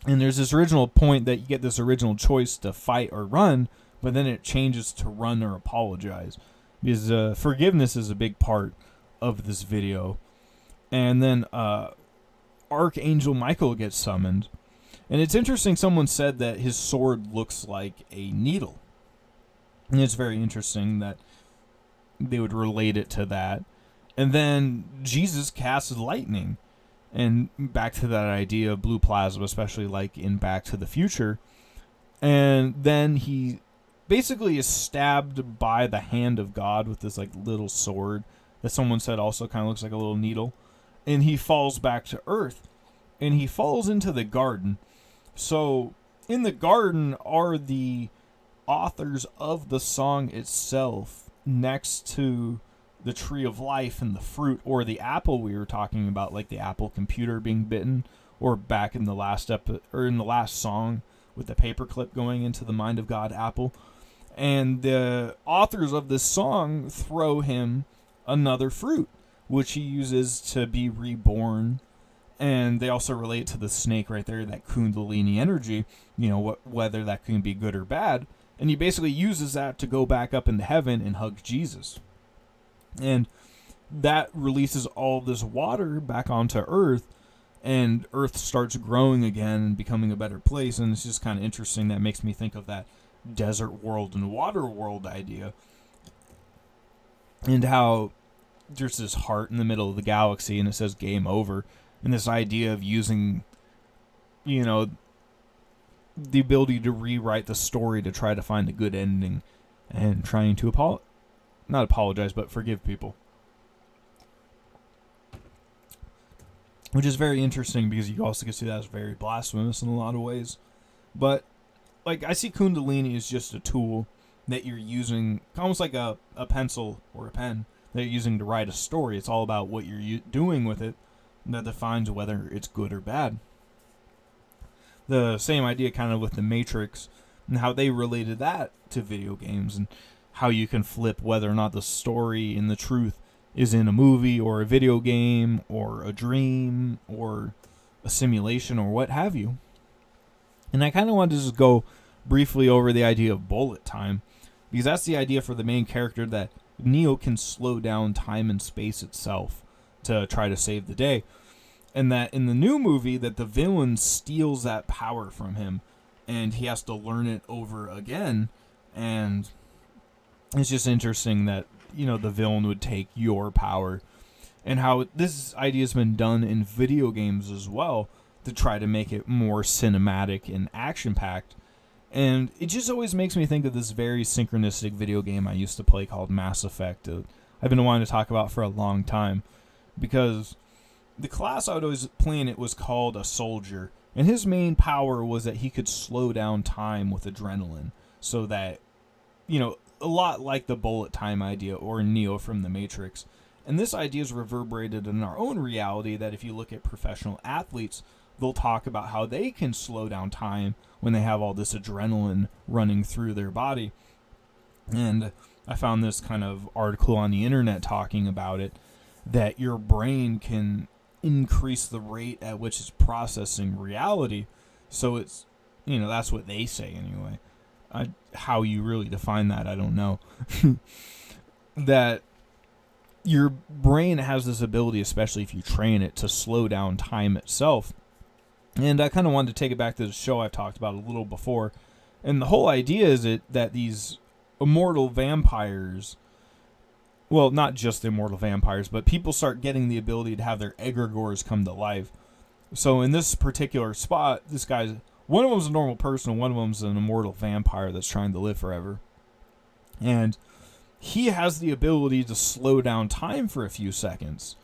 And there's this original point that you get this original choice to fight or run, but then it changes to run or apologize, because forgiveness is a big part of this video. And then Archangel Michael gets summoned, and it's interesting, someone said that his sword looks like a needle, and it's very interesting that they would relate it to that. And then Jesus casts lightning, and back to that idea of blue plasma, especially like in Back to the Future. And then he basically is stabbed by the hand of God with this like little sword that someone said also kind of looks like a little needle, and he falls back to Earth, and he falls into the garden. So in the garden are the authors of the song itself, next to the tree of life and the fruit, or the apple we were talking about, like the Apple computer being bitten, or back in the last in the last song with the paperclip going into the mind of God apple. And the authors of this song throw him another fruit, which he uses to be reborn. And they also relate to the snake right there, that Kundalini energy, whether that can be good or bad. And he basically uses that to go back up into heaven and hug Jesus. And that releases all this water back onto Earth, and Earth starts growing again and becoming a better place. And it's just kind of interesting. That makes me think of that desert world and water world idea, and how there's this heart in the middle of the galaxy, and it says game over. And this idea of using, the ability to rewrite the story to try to find a good ending, and trying to not apologize, but forgive people. Which is very interesting, because you also can see that as very blasphemous in a lot of ways. But like, I see Kundalini as just a tool that you're using, almost like a pencil or a pen that you're using to write a story. It's all about what you're doing with it that defines whether it's good or bad. The same idea kind of with the Matrix, and how they related that to video games, and how you can flip whether or not the story and the truth is in a movie or a video game or a dream or a simulation or what have you. And I kind of wanted to just go briefly over the idea of bullet time, because that's the idea for the main character, that Neo can slow down time and space itself to try to save the day. And that in the new movie, that the villain steals that power from him, and he has to learn it over again. And it's just interesting that, the villain would take your power, and how this idea has been done in video games as well to try to make it more cinematic and action-packed. And it just always makes me think of this very synchronistic video game I used to play called Mass Effect. I've been wanting to talk about for a long time, because the class I would always play in it was called a soldier, and his main power was that he could slow down time with adrenaline, so that, a lot like the bullet time idea or Neo from the Matrix. And this idea is reverberated in our own reality, that if you look at professional athletes, they'll talk about how they can slow down time when they have all this adrenaline running through their body. And I found this kind of article on the internet talking about it, that your brain can increase the rate at which it's processing reality. So it's, that's what they say anyway. How you really define that, I don't know. That your brain has this ability, especially if you train it, to slow down time itself. And I kind of wanted to take it back to the show I've talked about a little before. And the whole idea is that these immortal vampires, well, not just the immortal vampires, but people start getting the ability to have their egregores come to life. So in this particular spot, this guy's, one of them's a normal person, and one of them's an immortal vampire that's trying to live forever. And he has the ability to slow down time for a few seconds.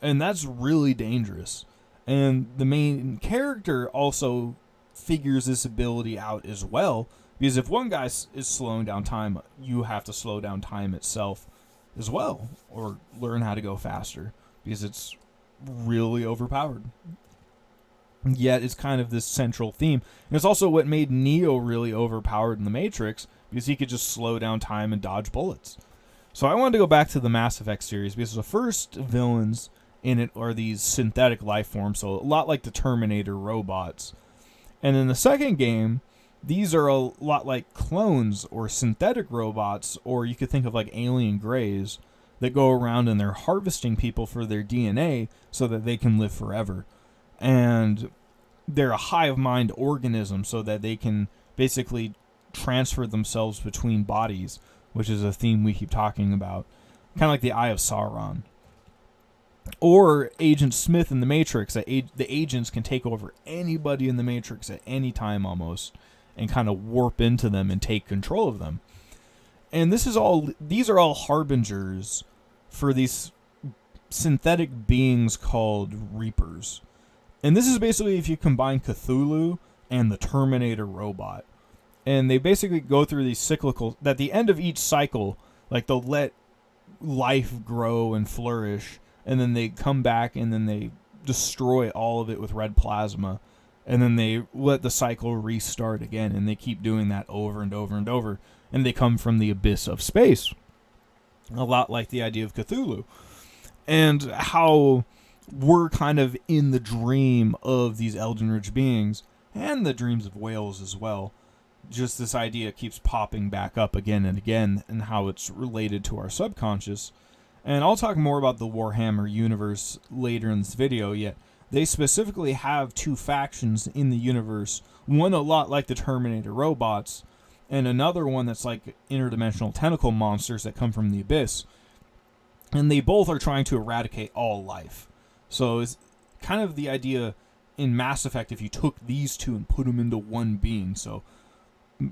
And that's really dangerous. And the main character also figures this ability out as well, because if one guy is slowing down time, you have to slow down time itself as well, or learn how to go faster, because it's really overpowered. Yet it's kind of this central theme. And it's also what made Neo really overpowered in the Matrix, because he could just slow down time and dodge bullets. So I wanted to go back to the Mass Effect series, because the first villains in it are these synthetic life forms, so a lot like the Terminator robots. And in the second game, these are a lot like clones or synthetic robots, or you could think of like alien greys that go around and they're harvesting people for their DNA so that they can live forever. And they're a hive mind organism, so that they can basically transfer themselves between bodies, which is a theme we keep talking about. Kind of like the Eye of Sauron. Or Agent Smith in the Matrix, that the agents can take over anybody in the Matrix at any time almost, and kind of warp into them and take control of them. And these are all harbingers for these synthetic beings called Reapers. And this is basically if you combine Cthulhu and the Terminator robot. And they basically go through these cyclical, at the end of each cycle, like they'll let life grow and flourish, and then they come back and then they destroy all of it with red plasma, and then they let the cycle restart again, and they keep doing that over and over and over, and they come from the abyss of space. A lot like the idea of Cthulhu. And how we're kind of in the dream of these Eldritch beings, and the dreams of whales as well. Just this idea keeps popping back up again and again, and how it's related to our subconscious. And I'll talk more about the Warhammer universe later in this video, yet they specifically have two factions in the universe. One a lot like the Terminator robots, and another one that's like interdimensional tentacle monsters that come from the abyss. And they both are trying to eradicate all life. So it's kind of the idea in Mass Effect if you took these two and put them into one being. So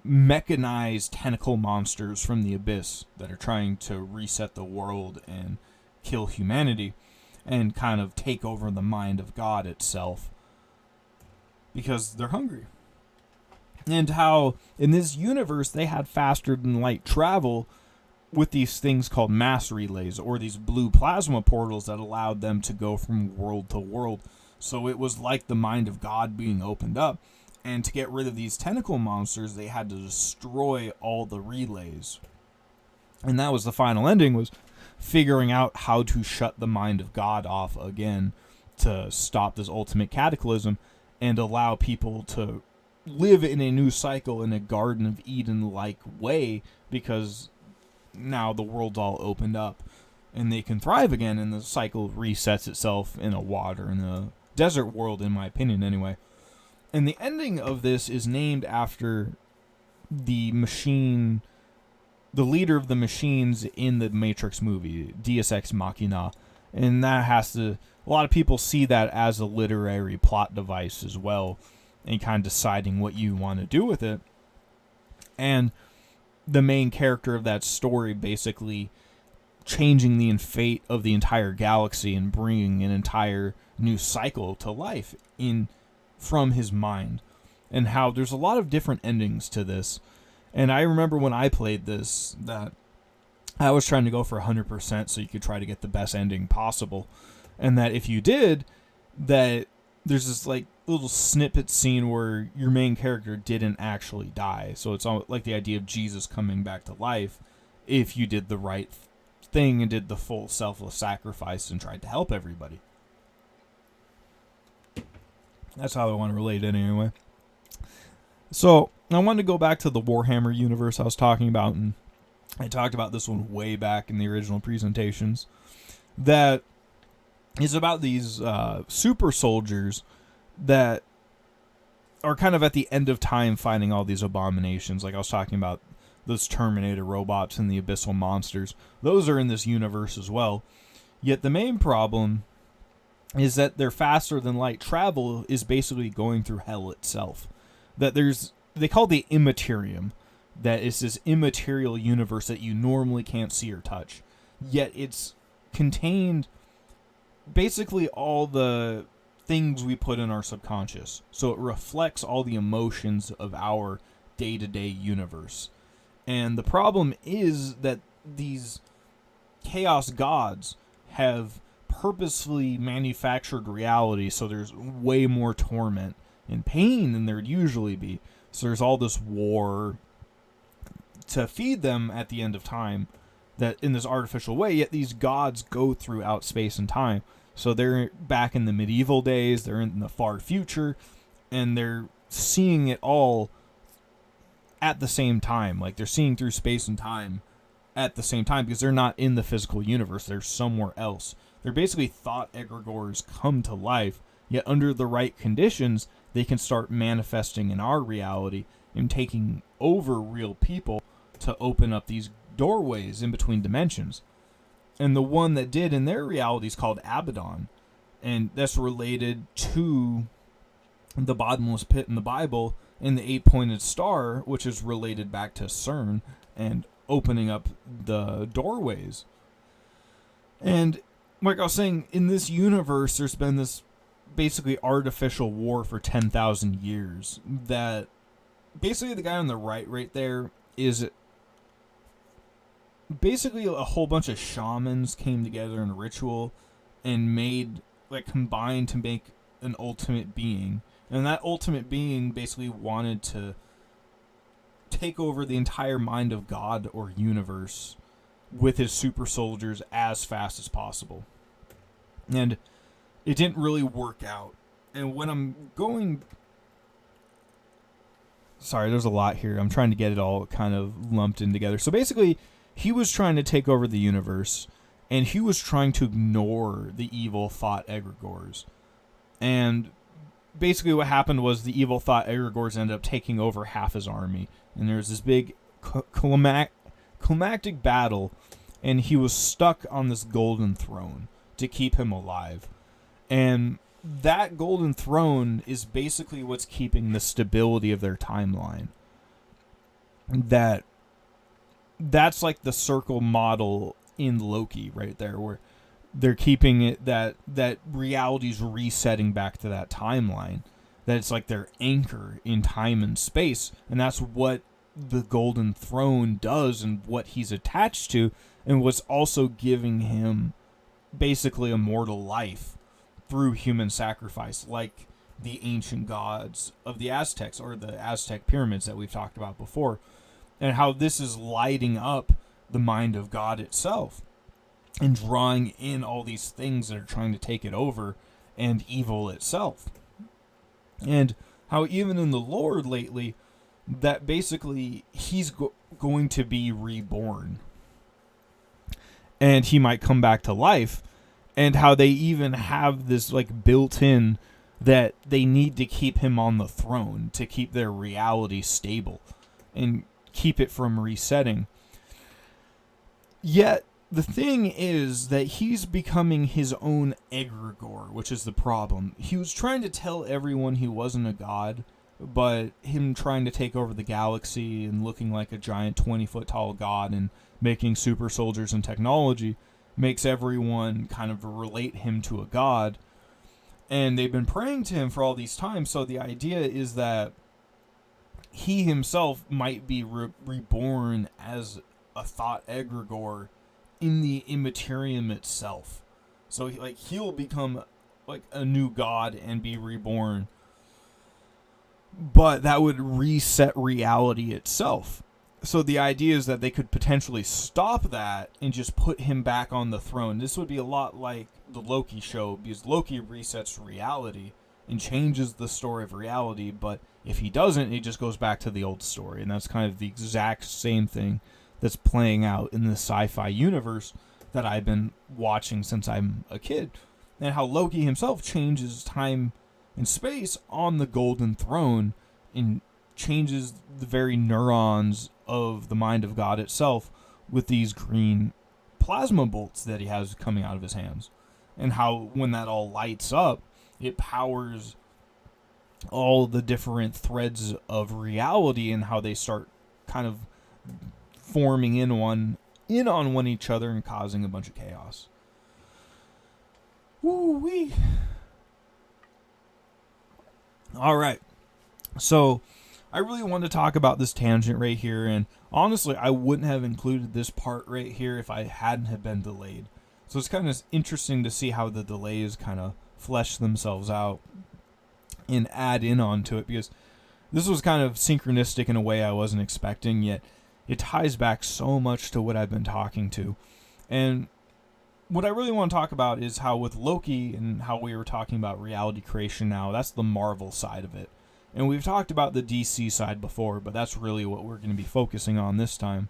mechanized tentacle monsters from the abyss that are trying to reset the world and kill humanity and kind of take over the mind of God itself, because they're hungry. And how in this universe they had faster than light travel with these things called mass relays, or these blue plasma portals that allowed them to go from world to world. So it was like the mind of God being opened up. And to get rid of these tentacle monsters, they had to destroy all the relays. And that was the final ending, was figuring out how to shut the mind of God off again to stop this ultimate cataclysm and allow people to live in a new cycle in a Garden of Eden-like way, because now the world's all opened up and they can thrive again, and the cycle resets itself in a water and a desert world, in my opinion, anyway. And the ending of this is named after the machine, the leader of the machines in the Matrix movie, Deus Ex Machina. And that has to, a lot of people see that as a literary plot device as well, and kind of deciding what you want to do with it. And the main character of that story basically changing the fate of the entire galaxy and bringing an entire new cycle to life from his mind. And how there's a lot of different endings to this. And I remember when I played this, that I was trying to go for 100% so you could try to get the best ending possible. And that if you did, that there's this like little snippet scene where your main character didn't actually die. So it's all like the idea of Jesus coming back to life if you did the right thing and did the full selfless sacrifice and tried to help everybody. That's how I want to relate it anyway. So I wanted to go back to the Warhammer universe I was talking about, and I talked about this one way back in the original presentations. That is about these super soldiers that are kind of at the end of time fighting all these abominations. Like I was talking about those Terminator robots and the abyssal monsters. Those are in this universe as well. Yet the main problem is that their faster than light travel is basically going through hell itself. That they call the immaterium. That is this immaterial universe that you normally can't see or touch. Yet it's contained basically all the things we put in our subconscious. So it reflects all the emotions of our day-to-day universe. And the problem is that these chaos gods have purposefully manufactured reality so there's way more torment and pain than there'd usually be. So there's all this war to feed them at the end of time, that in this artificial way, yet these gods go throughout space and time. So they're back in the medieval days, they're in the far future, and they're seeing it all at the same time. Like they're seeing through space and time at the same time because they're not in the physical universe, they're somewhere else. They're basically thought egregores come to life, yet under the right conditions, they can start manifesting in our reality and taking over real people to open up these doorways in between dimensions. And the one that did in their reality is called Abaddon. And that's related to the bottomless pit in the Bible and the 8-pointed star, which is related back to CERN and opening up the doorways. And like I was saying, in this universe, there's been this basically artificial war for 10,000 years. That basically the guy on the right there is basically a whole bunch of shamans came together in a ritual and combined to make an ultimate being. And that ultimate being basically wanted to take over the entire mind of God or universe with his super soldiers as fast as possible. And it didn't really work out. And when I'm going... Sorry, there's a lot here. I'm trying to get it all kind of lumped in together. So basically, he was trying to take over the universe, and he was trying to ignore the evil thought egregores. And basically what happened was the evil thought egregores ended up taking over half his army. And there's this big climactic battle, and he was stuck on this golden throne to keep him alive. And that golden throne is basically what's keeping the stability of their timeline. That's like the circle model in Loki right there, where they're keeping it that reality's resetting back to that timeline. That it's like their anchor in time and space, and that's what the golden throne does and what he's attached to, and what's also giving him basically immortal life through human sacrifice, like the ancient gods of the Aztecs or the Aztec pyramids that we've talked about before, and how this is lighting up the mind of God itself and drawing in all these things that are trying to take it over and evil itself. And how even in the Lord lately, that basically he's going to be reborn. And he might come back to life. and how they even have this like built in that they need to keep him on the throne to keep their reality stable and keep it from resetting. Yet the thing is that he's becoming his own egregore, which is the problem. He was trying to tell everyone he wasn't a god, but him trying to take over the galaxy and looking like a giant 20-foot tall god and making super soldiers and technology makes everyone kind of relate him to a god. And they've been praying to him for all these times, so the idea is that he himself might be reborn as a thought egregore in the immaterium itself. So he'll become like a new god and be reborn, but that would reset reality itself. So the idea is that they could potentially stop that and just put him back on the throne. This would be a lot like the Loki show, because Loki resets reality and changes the story of reality, but if he doesn't, it just goes back to the old story. And that's kind of the exact same thing that's playing out in the sci-fi universe that I've been watching since I'm a kid. And how Loki himself changes time and space on the Golden Throne and changes the very neurons of the mind of God itself with these green plasma bolts that he has coming out of his hands. And how when that all lights up, it powers all the different threads of reality and how they start kind of forming in on one each other and causing a bunch of chaos. Woo-wee. All right. So I really wanted to talk about this tangent right here, and honestly, I wouldn't have included this part right here if I hadn't have been delayed. So it's kind of interesting to see how the delays kind of flesh themselves out and add in onto it, because this was kind of synchronistic in a way I wasn't expecting, yet it ties back so much to what I've been talking to. And what I really want to talk about is how with Loki and how we were talking about reality creation now, that's the Marvel side of it. And we've talked about the DC side before, but that's really what we're going to be focusing on this time.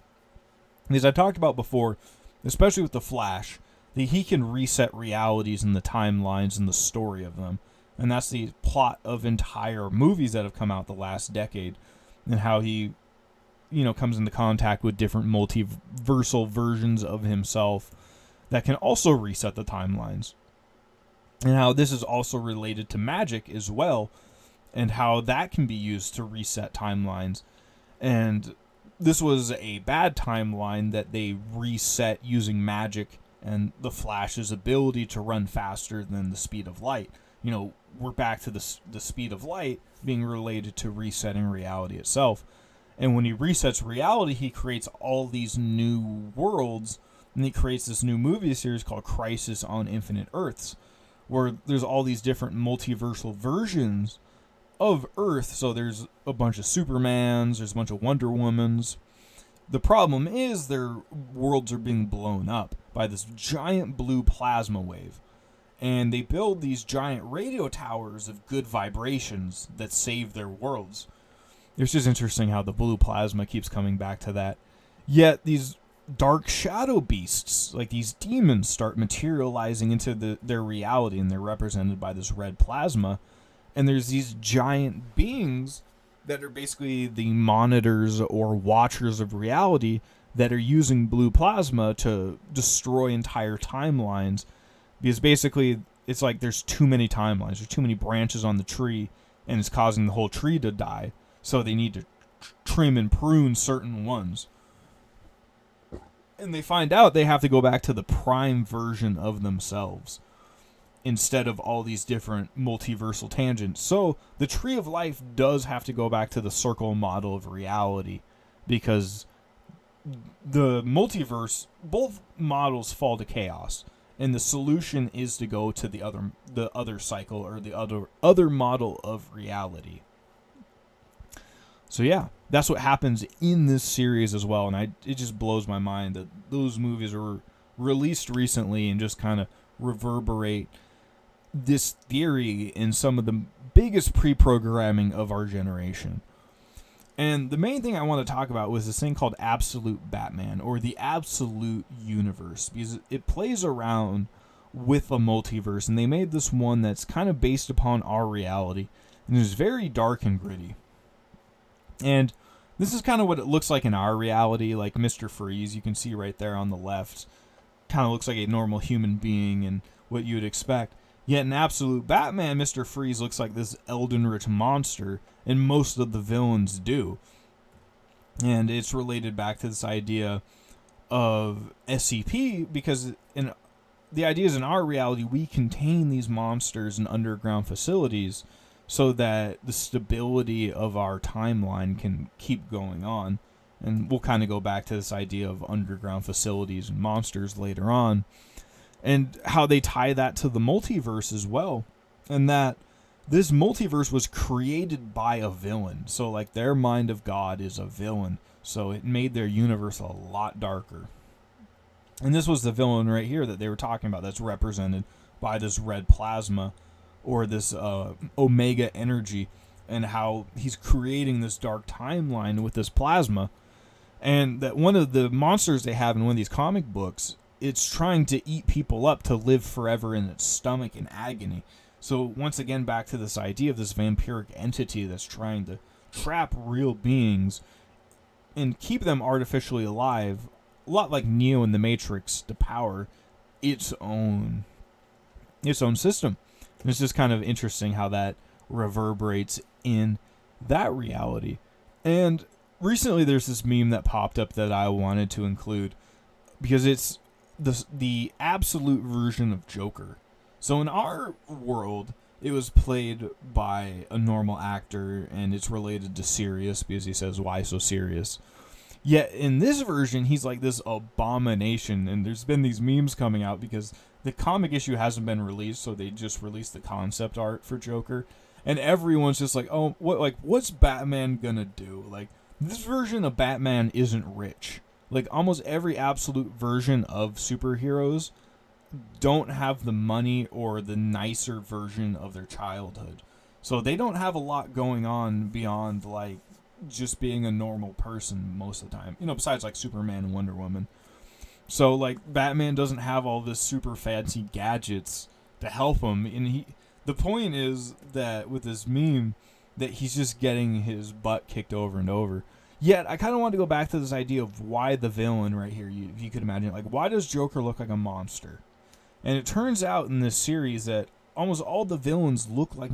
As I talked about before, especially with the Flash, that he can reset realities and the timelines and the story of them. And that's the plot of entire movies that have come out the last decade, and how he, comes into contact with different multiversal versions of himself that can also reset the timelines. And how this is also related to magic as well, and how that can be used to reset timelines. And this was a bad timeline that they reset using magic and the Flash's ability to run faster than the speed of light. We're back to the speed of light being related to resetting reality itself. And when he resets reality, he creates all these new worlds, and he creates this new movie series called Crisis on Infinite Earths, where there's all these different multiversal versions of Earth. So there's a bunch of Supermans, there's a bunch of Wonder Womans. The problem is their worlds are being blown up by this giant blue plasma wave. And they build these giant radio towers of good vibrations that save their worlds. It's just interesting how the blue plasma keeps coming back to that. Yet these dark shadow beasts, like these demons, start materializing into their reality, and they're represented by this red plasma. And there's these giant beings that are basically the monitors or watchers of reality that are using blue plasma to destroy entire timelines. Because basically, it's like there's too many timelines. There's too many branches on the tree, and it's causing the whole tree to die. So they need to trim and prune certain ones. And they find out they have to go back to the prime version of themselves instead of all these different multiversal tangents. So the Tree of Life does have to go back to the circle model of reality, because the multiverse, both models fall to chaos. And the solution is to go to the other cycle, or the other model of reality. So yeah, that's what happens in this series as well, and it just blows my mind that those movies were released recently and just kind of reverberate this theory in some of the biggest pre-programming of our generation. And the main thing I want to talk about was this thing called Absolute Batman, or the Absolute Universe, because it plays around with a multiverse, and they made this one that's kind of based upon our reality, and is very dark and gritty. And this is kind of what it looks like in our reality, like Mr. Freeze, you can see right there on the left, kind of looks like a normal human being and what you would expect. Yet in Absolute Batman, Mr. Freeze looks like this Elden-rich monster, and most of the villains do. And it's related back to this idea of SCP, because the idea is in our reality, we contain these monsters in underground facilities so that the stability of our timeline can keep going on. And we'll kind of go back to this idea of underground facilities and monsters later on, and how they tie that to the multiverse as well. And that this multiverse was created by a villain. So like their mind of God is a villain. So it made their universe a lot darker. And this was the villain right here that they were talking about, that's represented by this red plasma, or this omega energy, and how he's creating this dark timeline with this plasma. And that one of the monsters they have in one of these comic books, it's trying to eat people up to live forever in its stomach in agony. So once again, back to this idea of this vampiric entity that's trying to trap real beings and keep them artificially alive, a lot like Neo in the Matrix, to power its own system. And it's just kind of interesting how that reverberates in that reality. And recently there's this meme that popped up that I wanted to include, because it's the absolute version of Joker. So in our world, it was played by a normal actor, and it's related to Sirius, because he says, "Why so serious?" Yet in this version, he's like this abomination, and there's been these memes coming out because the comic issue hasn't been released, so they just released the concept art for Joker, and everyone's just like, "Oh, what's Batman gonna do?" Like, this version of Batman isn't rich. Like, almost every absolute version of superheroes don't have the money or the nicer version of their childhood. So they don't have a lot going on beyond, like, just being a normal person most of the time. You know, besides, like, Superman and Wonder Woman. So, like, Batman doesn't have all this super fancy gadgets to help him. And the point is that with this meme, that he's just getting his butt kicked over and over. Yet, I kind of want to go back to this idea of why the villain right here, if you could imagine, like, why does Joker look like a monster? And it turns out in this series that almost all the villains look like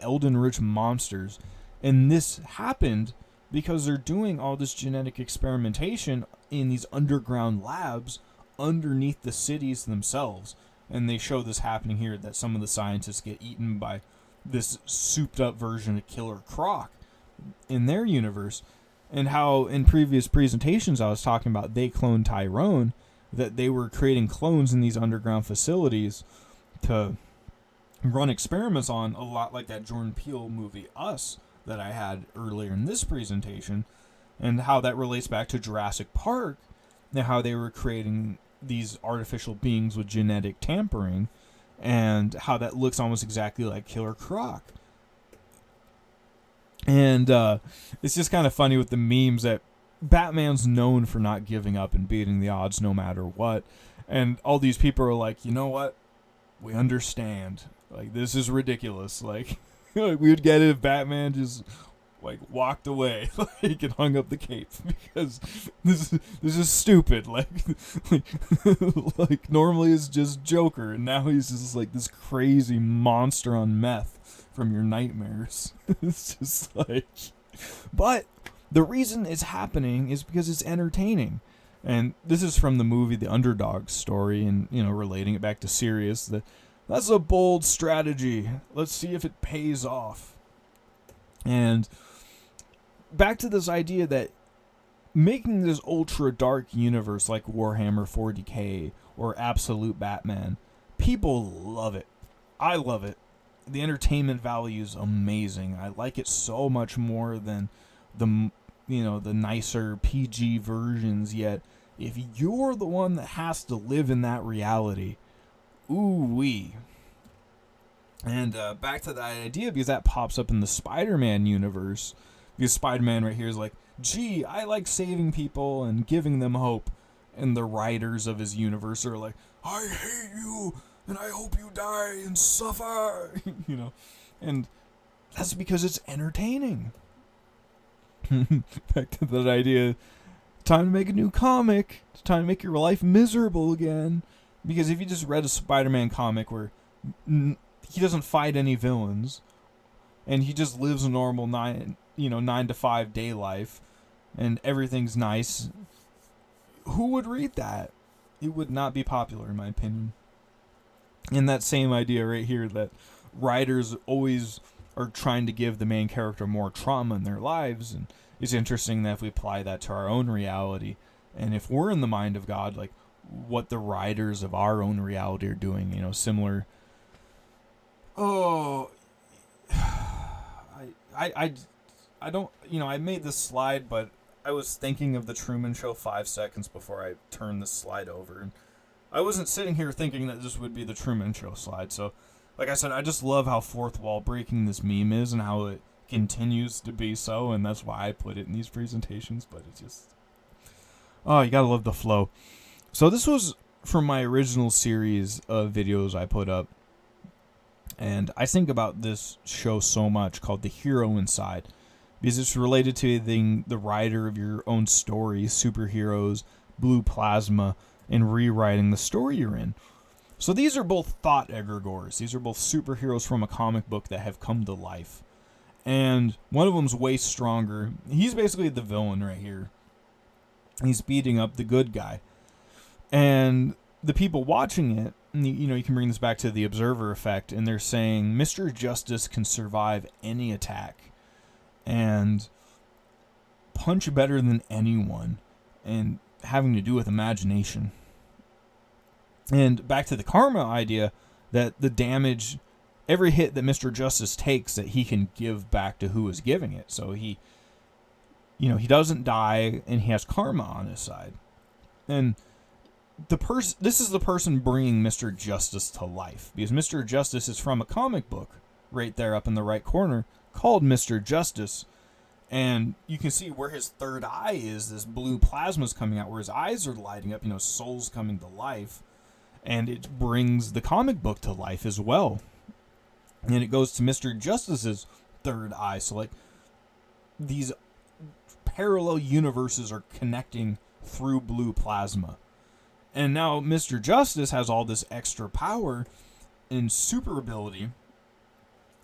Elden-rich monsters. And this happened because they're doing all this genetic experimentation in these underground labs underneath the cities themselves. And they show this happening here, that some of the scientists get eaten by this souped-up version of Killer Croc in their universe. And how in previous presentations I was talking about they cloned Tyrone, that they were creating clones in these underground facilities to run experiments on, a lot like that Jordan Peele movie Us that I had earlier in this presentation, and how that relates back to Jurassic Park, and how they were creating these artificial beings with genetic tampering, and how that looks almost exactly like Killer Croc. And it's just kind of funny with the memes that Batman's known for not giving up and beating the odds no matter what. And all these people are like, you know what? We understand. Like, this is ridiculous. Like we would get it if Batman just, like, walked away, like, and hung up the cape, because this is stupid. Like normally it's just Joker, and now he's just like this crazy monster on meth from your nightmares. It's just like, but the reason it's happening is because it's entertaining. And this is from the movie The Underdog Story, and, you know, relating it back to Sirius, that's a bold strategy. Let's see if it pays off. And back to this idea that making this ultra dark universe like Warhammer 40k or Absolute Batman, people love it. I love it. The entertainment value is amazing. I like it so much more than the nicer PG versions. Yet, if you're the one that has to live in that reality, ooh-wee. And back to that idea, because that pops up in the Spider-Man universe. Because Spider-Man right here is like, gee, I like saving people and giving them hope. And the writers of his universe are like, I hate you. and I hope you die and suffer, and that's because it's entertaining. Back to that idea, time to make a new comic. It's time to make your life miserable again. Because if you just read a Spider-Man comic where he doesn't fight any villains, and he just lives a normal 9 to 5 day life, and everything's nice, who would read that? It would not be popular, in my opinion. And that same idea right here, that writers always are trying to give the main character more trauma in their lives, and it's interesting that if we apply that to our own reality, and if we're in the mind of God, like what the writers of our own reality are doing, similar. Oh, I don't, I made this slide, but I was thinking of the Truman Show 5 seconds before I turned this slide over, and I wasn't sitting here thinking that this would be the Truman Show slide. So, like I said, I just love how fourth wall breaking this meme is and how it continues to be so, and that's why I put it in these presentations. But it's just, you gotta love the flow. So this was from my original series of videos I put up, and I think about this show so much, called The Hero Inside, because it's related to the writer of your own story, superheroes, blue plasma, and rewriting the story you're in. So these are both thought egregores. These are both superheroes from a comic book that have come to life. And one of them's way stronger. He's basically the villain right here. He's beating up the good guy. And the people watching it, you can bring this back to the observer effect, and they're saying Mr. Justice can survive any attack and punch better than anyone, and having to do with imagination. And back to the karma idea, that the damage, every hit that Mr. Justice takes, that he can give back to who is giving it. So he doesn't die, and he has karma on his side. And this is the person bringing Mr. Justice to life, because Mr. Justice is from a comic book right there up in the right corner called Mr. Justice. And you can see where his third eye is, this blue plasma's coming out, where his eyes are lighting up, soul's coming to life. And it brings the comic book to life as well. And it goes to Mr. Justice's third eye. So, like, these parallel universes are connecting through blue plasma. And now Mr. Justice has all this extra power and super ability,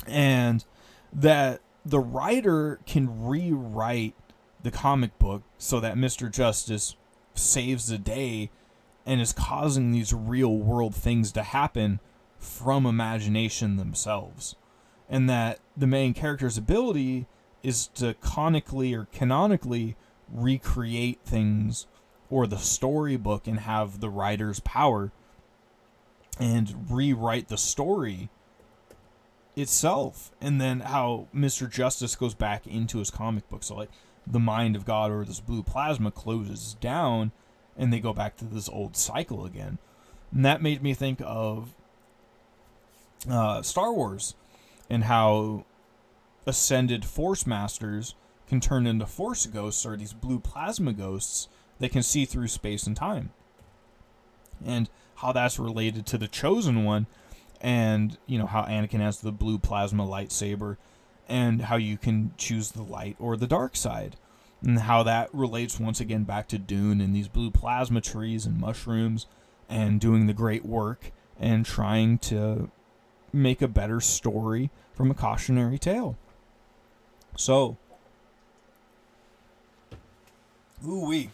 and that the writer can rewrite the comic book so that Mr. Justice saves the day and is causing these real world things to happen from imagination themselves. And that the main character's ability is to canonically recreate things, or the storybook, and have the writer's power and rewrite the story itself. And then how Mr. Justice goes back into his comic book. So, like, the mind of God, or this blue plasma, closes down, and they go back to this old cycle again. And that made me think of Star Wars, and how ascended Force Masters can turn into Force ghosts, or these blue plasma ghosts that can see through space and time. And how that's related to the Chosen One, and how Anakin has the blue plasma lightsaber, and how you can choose the light or the dark side, and how that relates once again back to Dune and these blue plasma trees and mushrooms, and doing the great work and trying to make a better story from a cautionary tale. So, ooh-wee.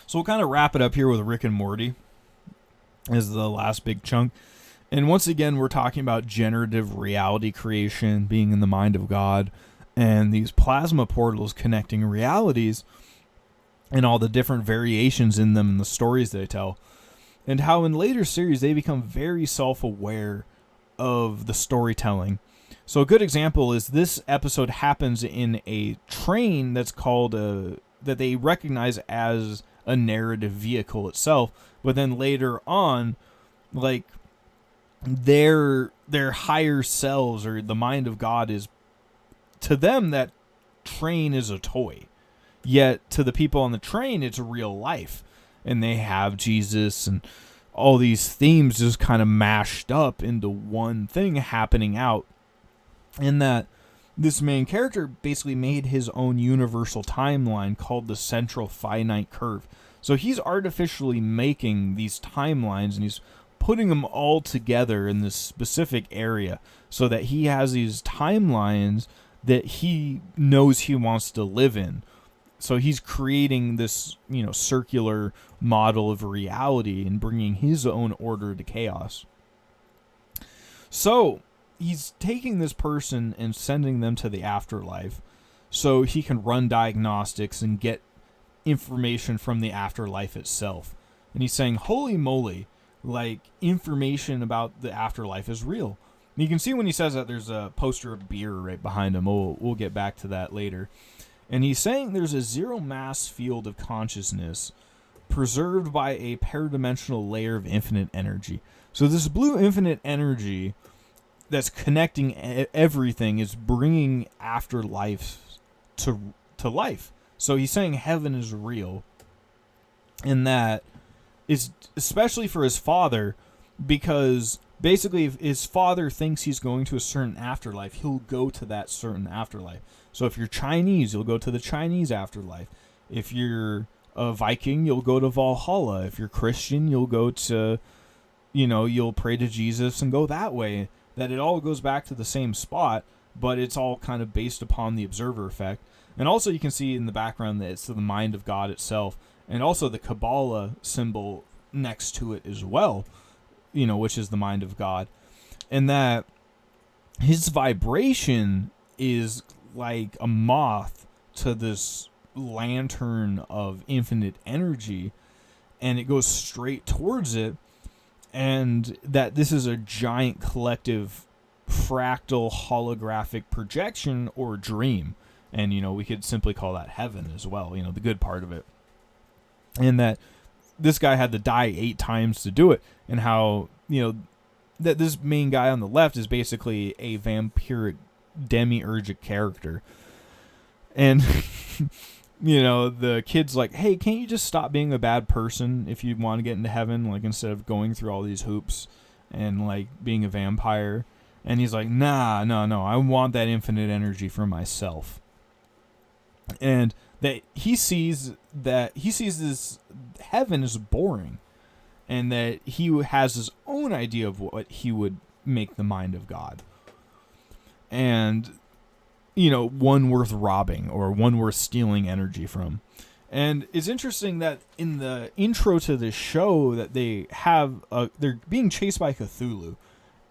So we'll kind of wrap it up here with Rick and Morty as the last big chunk. And once again, we're talking about generative reality creation, being in the mind of God, and these plasma portals connecting realities, and all the different variations in them and the stories they tell. And how in later series they become very self-aware of the storytelling. So a good example is this episode happens in a train that's called that they recognize as a narrative vehicle itself, but then later on, like, their higher selves, or the mind of God, is, to them, that train is a toy, yet to the people on the train it's real life, and they have Jesus and all these themes just kind of mashed up into one thing happening out. And that this main character basically made his own universal timeline called the central finite curve. So he's artificially making these timelines, and he's putting them all together in this specific area so that he has these timelines that he knows he wants to live in. So he's creating this, circular model of reality and bringing his own order to chaos. So he's taking this person and sending them to the afterlife so he can run diagnostics and get information from the afterlife itself. And he's saying, holy moly, like, information about the afterlife is real. And you can see when he says that there's a poster of beer right behind him. We'll get back to that later. And he's saying there's a zero mass field of consciousness preserved by a paradimensional layer of infinite energy. So this blue infinite energy that's connecting everything is bringing afterlife to life. So he's saying heaven is real, and that is especially for his father, because basically if his father thinks he's going to a certain afterlife, he'll go to that certain afterlife. So if you're Chinese, you'll go to the Chinese afterlife. If you're a Viking, you'll go to Valhalla. If you're Christian, you'll go to, you'll pray to Jesus and go that way. That it all goes back to the same spot, but it's all kind of based upon the observer effect. And also you can see in the background that it's the mind of God itself, and also the Kabbalah symbol next to it as well, which is the mind of God. And that his vibration is like a moth to this lantern of infinite energy, and it goes straight towards it, and that this is a giant collective fractal holographic projection or dream. And we could simply call that heaven as well, the good part of it. And that this guy had to die 8 times to do it, and how that this main guy on the left is basically a vampiric demiurgic character. And the kid's like, hey, can't you just stop being a bad person if you want to get into heaven, like, instead of going through all these hoops and like being a vampire? And he's like, no, I want that infinite energy for myself. And that he sees this heaven is boring, and that he has his own idea of what he would make the mind of God. And, one worth robbing or one worth stealing energy from. And it's interesting that in the intro to this show that they have, they're being chased by Cthulhu.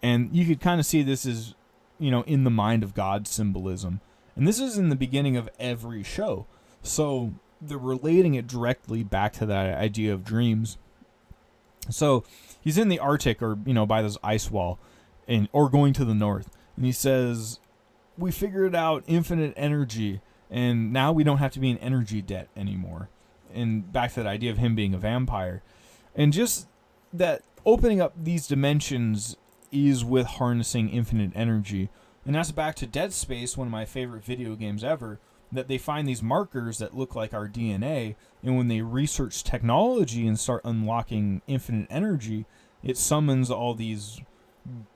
And you could kind of see this is, in the mind of God symbolism. And this is in the beginning of every show. So they're relating it directly back to that idea of dreams. So he's in the Arctic, or, by this ice wall, or going to the north. And he says, we figured out infinite energy, and now we don't have to be in energy debt anymore. And back to that idea of him being a vampire. And just that opening up these dimensions is with harnessing infinite energy. And that's back to Dead Space, one of my favorite video games ever, that they find these markers that look like our DNA, and when they research technology and start unlocking infinite energy, it summons all these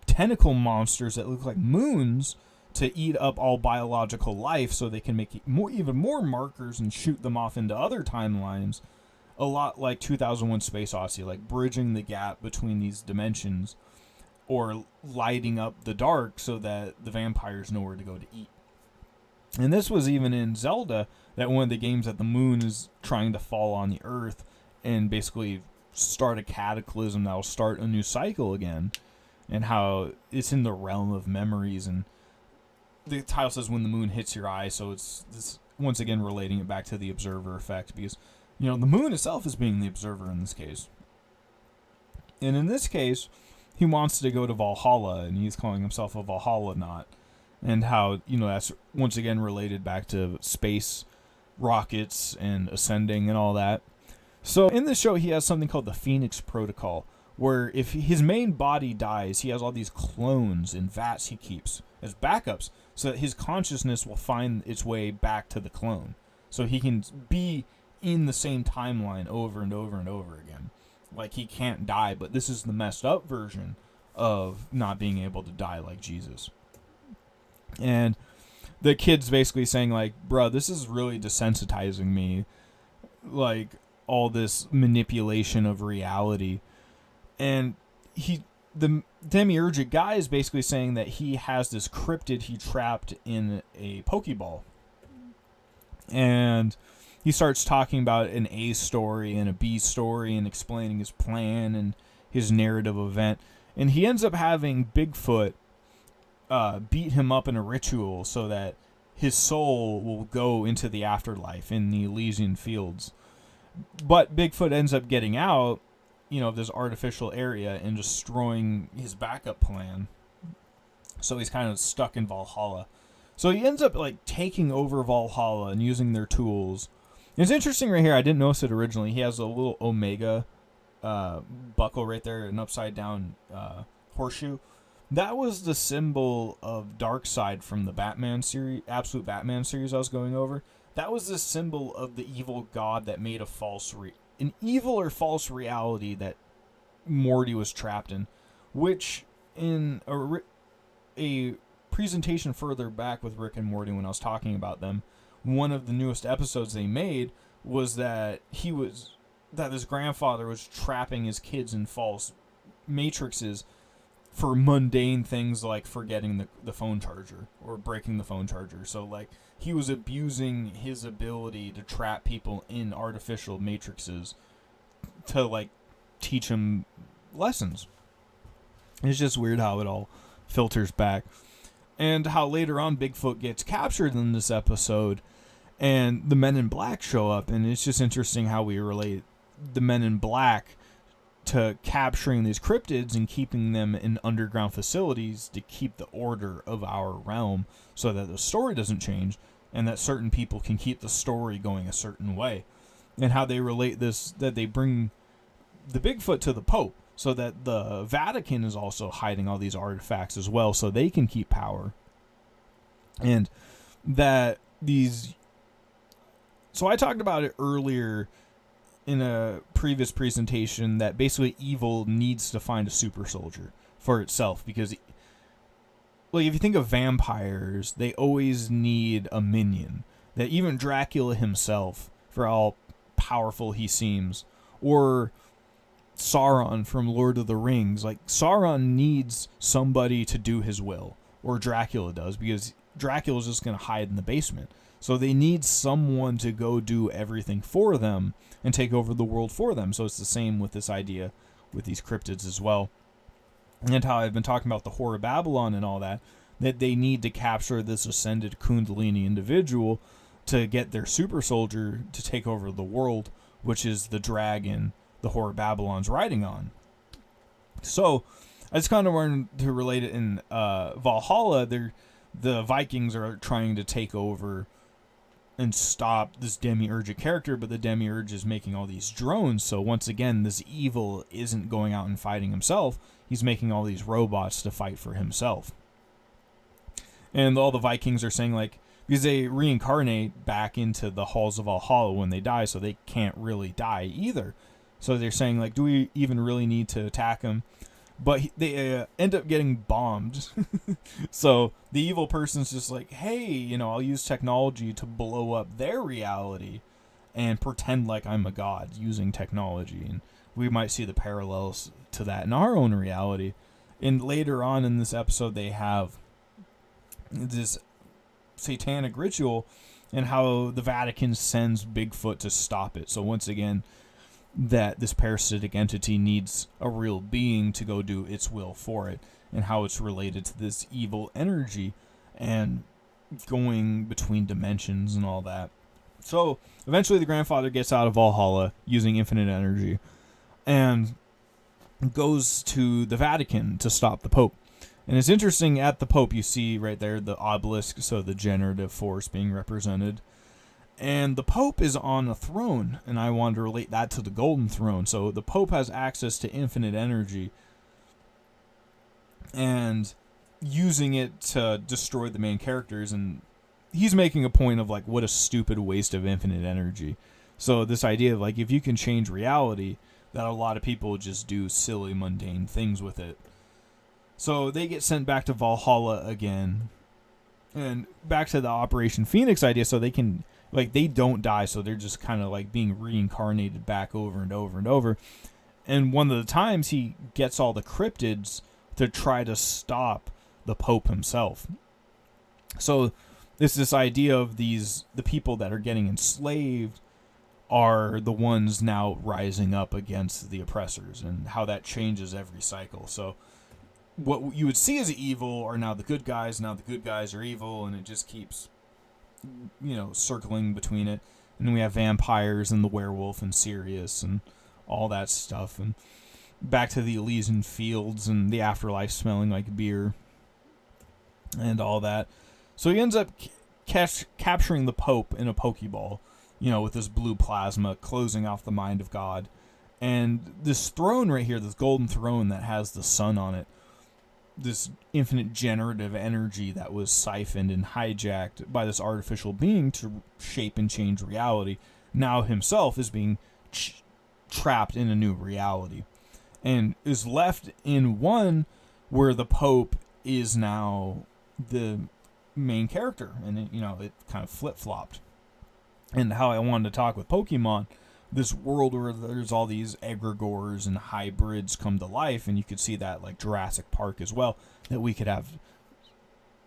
tentacle monsters that look like moons to eat up all biological life, so they can make even more markers and shoot them off into other timelines, a lot like 2001 Space Odyssey, like bridging the gap between these dimensions, or lighting up the dark so that the vampires know where to go to eat. And this was even in Zelda, that one of the games that the moon is trying to fall on the earth and basically start a cataclysm that will start a new cycle again, and how it's in the realm of memories. And the title says when the moon hits your eye, so it's this, once again relating it back to the observer effect, because the moon itself is being the observer in this case. And in this case, he wants to go to Valhalla, and he's calling himself a Valhalla Naut. And how, that's once again related back to space, rockets, and ascending and all that. So in this show, he has something called the Phoenix Protocol, where if his main body dies, he has all these clones in vats he keeps as backups, so that his consciousness will find its way back to the clone. So he can be in the same timeline over and over and over again. Like, he can't die, but this is the messed up version of not being able to die like Jesus. And the kid's basically saying, like, bro, this is really desensitizing me. Like, all this manipulation of reality. And the demiurgic guy is basically saying that he has this cryptid he trapped in a Pokeball. And he starts talking about an A story and a B story and explaining his plan and his narrative event. And he ends up having Bigfoot beat him up in a ritual so that his soul will go into the afterlife in the Elysian fields. But Bigfoot ends up getting out, of this artificial area and destroying his backup plan. So he's kind of stuck in Valhalla. So he ends up, like, taking over Valhalla and using their tools. It's interesting right here. I didn't notice it originally. He has a little Omega buckle right there, an upside down horseshoe. That was the symbol of Darkseid from the Batman series, Absolute Batman series I was going over. That was the symbol of the evil god that made an evil or false reality that Morty was trapped in, which in a presentation further back with Rick and Morty when I was talking about them, one of the newest episodes they made was that his grandfather was trapping his kids in false matrices for mundane things like forgetting the phone charger or breaking the phone charger. So, like, he was abusing his ability to trap people in artificial matrices to, like, teach them lessons. It's just weird how it all filters back. And how later on Bigfoot gets captured in this episode and the Men in Black show up. And it's just interesting how we relate the Men in Black to capturing these cryptids and keeping them in underground facilities to keep the order of our realm so that the story doesn't change and that certain people can keep the story going a certain way. And how they relate this, that they bring the Bigfoot to the Pope so that the Vatican is also hiding all these artifacts as well so they can keep power. And that these... So I talked about it earlier in a previous presentation that basically evil needs to find a super soldier for itself because, like, if you think of vampires, they always need a minion. That even Dracula himself, for how powerful he seems, or Sauron from Lord of the Rings, like, Sauron needs somebody to do his will, or Dracula does, because Dracula's just going to hide in the basement. So they need someone to go do everything for them and take over the world for them. So it's the same with this idea with these cryptids as well. And how I've been talking about the Whore of Babylon and all that they need to capture this ascended Kundalini individual to get their super soldier to take over the world, which is the dragon the Whore of Babylon's riding on. So I just kind of wanted to relate it in Valhalla. The Vikings are trying to take over and stop this demiurgic character, but the demiurge is making all these drones. So once again, this evil isn't going out and fighting himself. He's making all these robots to fight for himself. And all the Vikings are saying, like, because they reincarnate back into the halls of Valhalla when they die, so they can't really die either. So they're saying, like, do we even really need to attack him? But they end up getting bombed. So the evil person's just like, hey, I'll use technology to blow up their reality and pretend like I'm a god using technology. And we might see the parallels to that in our own reality. And later on in this episode, they have this satanic ritual and how the Vatican sends Bigfoot to stop it. So once again, that this parasitic entity needs a real being to go do its will for it, and how it's related to this evil energy and going between dimensions and all that. So eventually the grandfather gets out of Valhalla using infinite energy and goes to the Vatican to stop the Pope. And it's interesting, at the Pope you see right there the obelisk, so the generative force being represented. And the Pope is on a throne, and I wanted to relate that to the Golden Throne. So the Pope has access to infinite energy and using it to destroy the main characters. And he's making a point of, like, what a stupid waste of infinite energy. So this idea of, like, if you can change reality, that a lot of people just do silly, mundane things with it. So they get sent back to Valhalla again. And back to the Operation Phoenix idea, so they can, like, they don't die, so they're just kind of like being reincarnated back over and over and over. And one of the times he gets all the cryptids to try to stop the Pope himself. So it's this idea of the people that are getting enslaved are the ones now rising up against the oppressors, and how that changes every cycle. So what you would see as evil are now the good guys are evil, and it just keeps, circling between it. And then we have vampires and the werewolf and Sirius and all that stuff, and back to the Elysian fields and the afterlife smelling like beer and all that. So he ends up capturing the Pope in a Pokeball, with this blue plasma closing off the mind of God. And this throne right here, this golden throne that has the sun on it, this infinite generative energy that was siphoned and hijacked by this artificial being to shape and change reality, now himself is being trapped in a new reality, and is left in one where the Pope is now the main character, and it kind of flip-flopped. And how I wanted to talk with Pokemon, this world where there's all these egregores and hybrids come to life, and you could see that like Jurassic Park as well, that we could have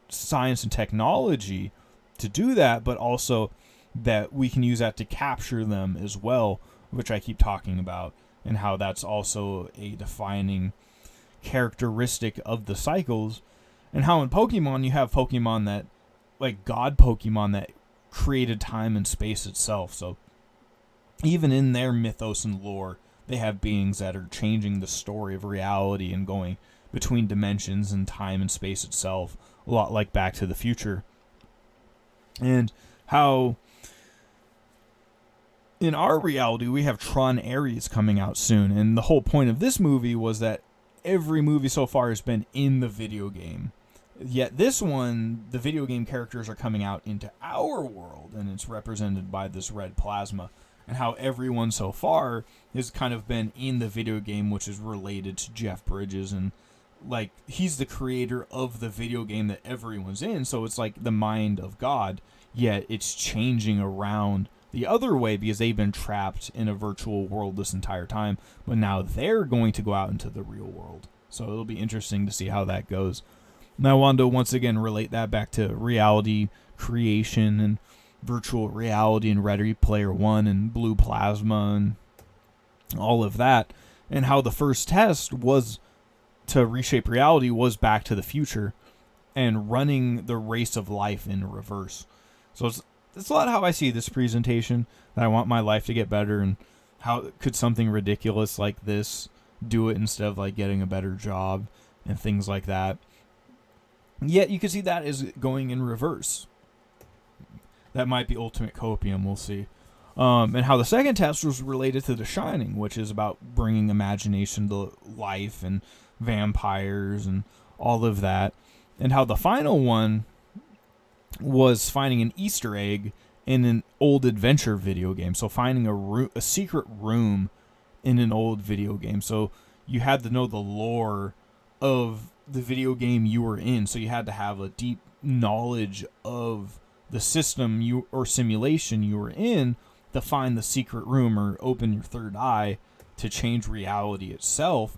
science and technology to do that, but also that we can use that to capture them as well, which I keep talking about, and how that's also a defining characteristic of the cycles, and how in Pokemon you have Pokemon that, like God Pokemon, that created time and space itself. So even in their mythos and lore, they have beings that are changing the story of reality and going between dimensions and time and space itself, a lot like Back to the Future. And how in our reality we have Tron Ares coming out soon, and the whole point of this movie was that every movie so far has been in the video game. Yet this one, the video game characters are coming out into our world, and it's represented by this red plasma. And how everyone so far has kind of been in the video game, which is related to Jeff Bridges, and like he's the creator of the video game that everyone's in, so it's like the mind of God, yet it's changing around the other way because they've been trapped in a virtual world this entire time, but now they're going to go out into the real world. So it'll be interesting to see how that goes. And I wanted to once again relate that back to reality creation and virtual reality and Ready Player One and blue plasma and all of that, and how the first test was to reshape reality was Back to the Future and running the race of life in reverse. So it's a lot how I see this presentation, that I want my life to get better, and how could something ridiculous like this do it instead of like getting a better job and things like that. Yet you can see that is going in reverse. That might be ultimate copium, we'll see. And how the second test was related to The Shining, which is about bringing imagination to life and vampires and all of that. And how the final one was finding an Easter egg in an old adventure video game. So finding a secret room in an old video game. So you had to know the lore of the video game you were in. So you had to have a deep knowledge of the system or simulation you were in to find the secret room or open your third eye to change reality itself.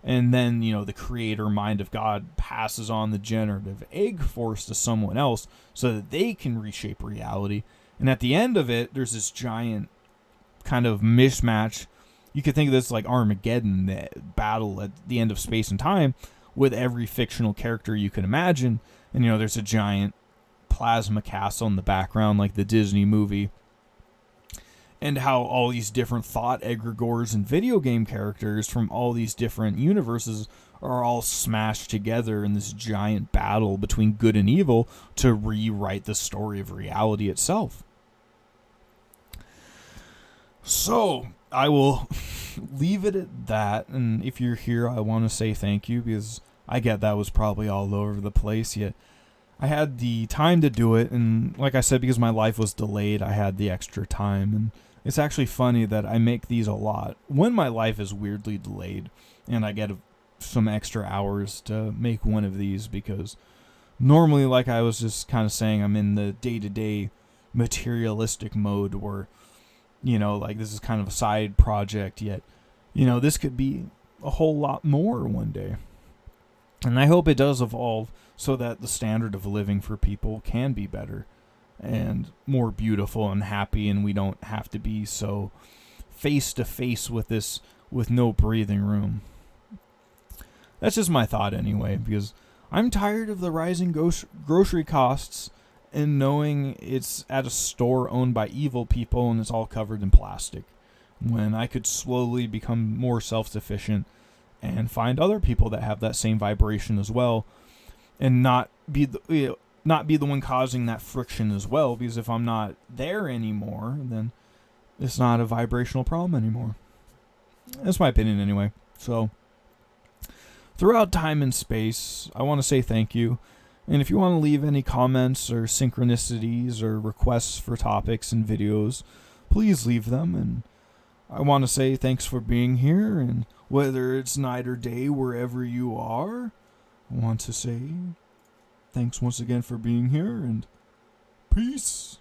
And then, the creator mind of God passes on the generative egg force to someone else so that they can reshape reality. And at the end of it, there's this giant kind of mismatch. You could think of this like Armageddon, the battle at the end of space and time with every fictional character you can imagine. And, there's a giant plasma castle in the background like the Disney movie. And how all these different thought egregores and video game characters from all these different universes are all smashed together in this giant battle between good and evil to rewrite the story of reality itself. So, I will leave it at that. And if you're here, I want to say thank you, because I get that was probably all over the place, yet I had the time to do it. And like I said, because my life was delayed, I had the extra time. And It's actually funny that I make these a lot when my life is weirdly delayed and I get some extra hours to make one of these, because normally, like I was just kind of saying, I'm in the day-to-day materialistic mode where, like this is kind of a side project, yet, this could be a whole lot more one day. And I hope it does evolve so that the standard of living for people can be better and more beautiful and happy, and we don't have to be so face to face with this with no breathing room. That's just my thought anyway, because I'm tired of the rising grocery costs and knowing it's at a store owned by evil people and it's all covered in plastic, when I could slowly become more self-sufficient and find other people that have that same vibration as well, and not be the one causing that friction as well, because if I'm not there anymore, then it's not a vibrational problem anymore. That's my opinion anyway. So throughout time and space, I want to say thank you. And if you want to leave any comments or synchronicities or requests for topics and videos, please leave them. And I want to say thanks for being here. And whether it's night or day, wherever you are, I want to say thanks once again for being here, and peace.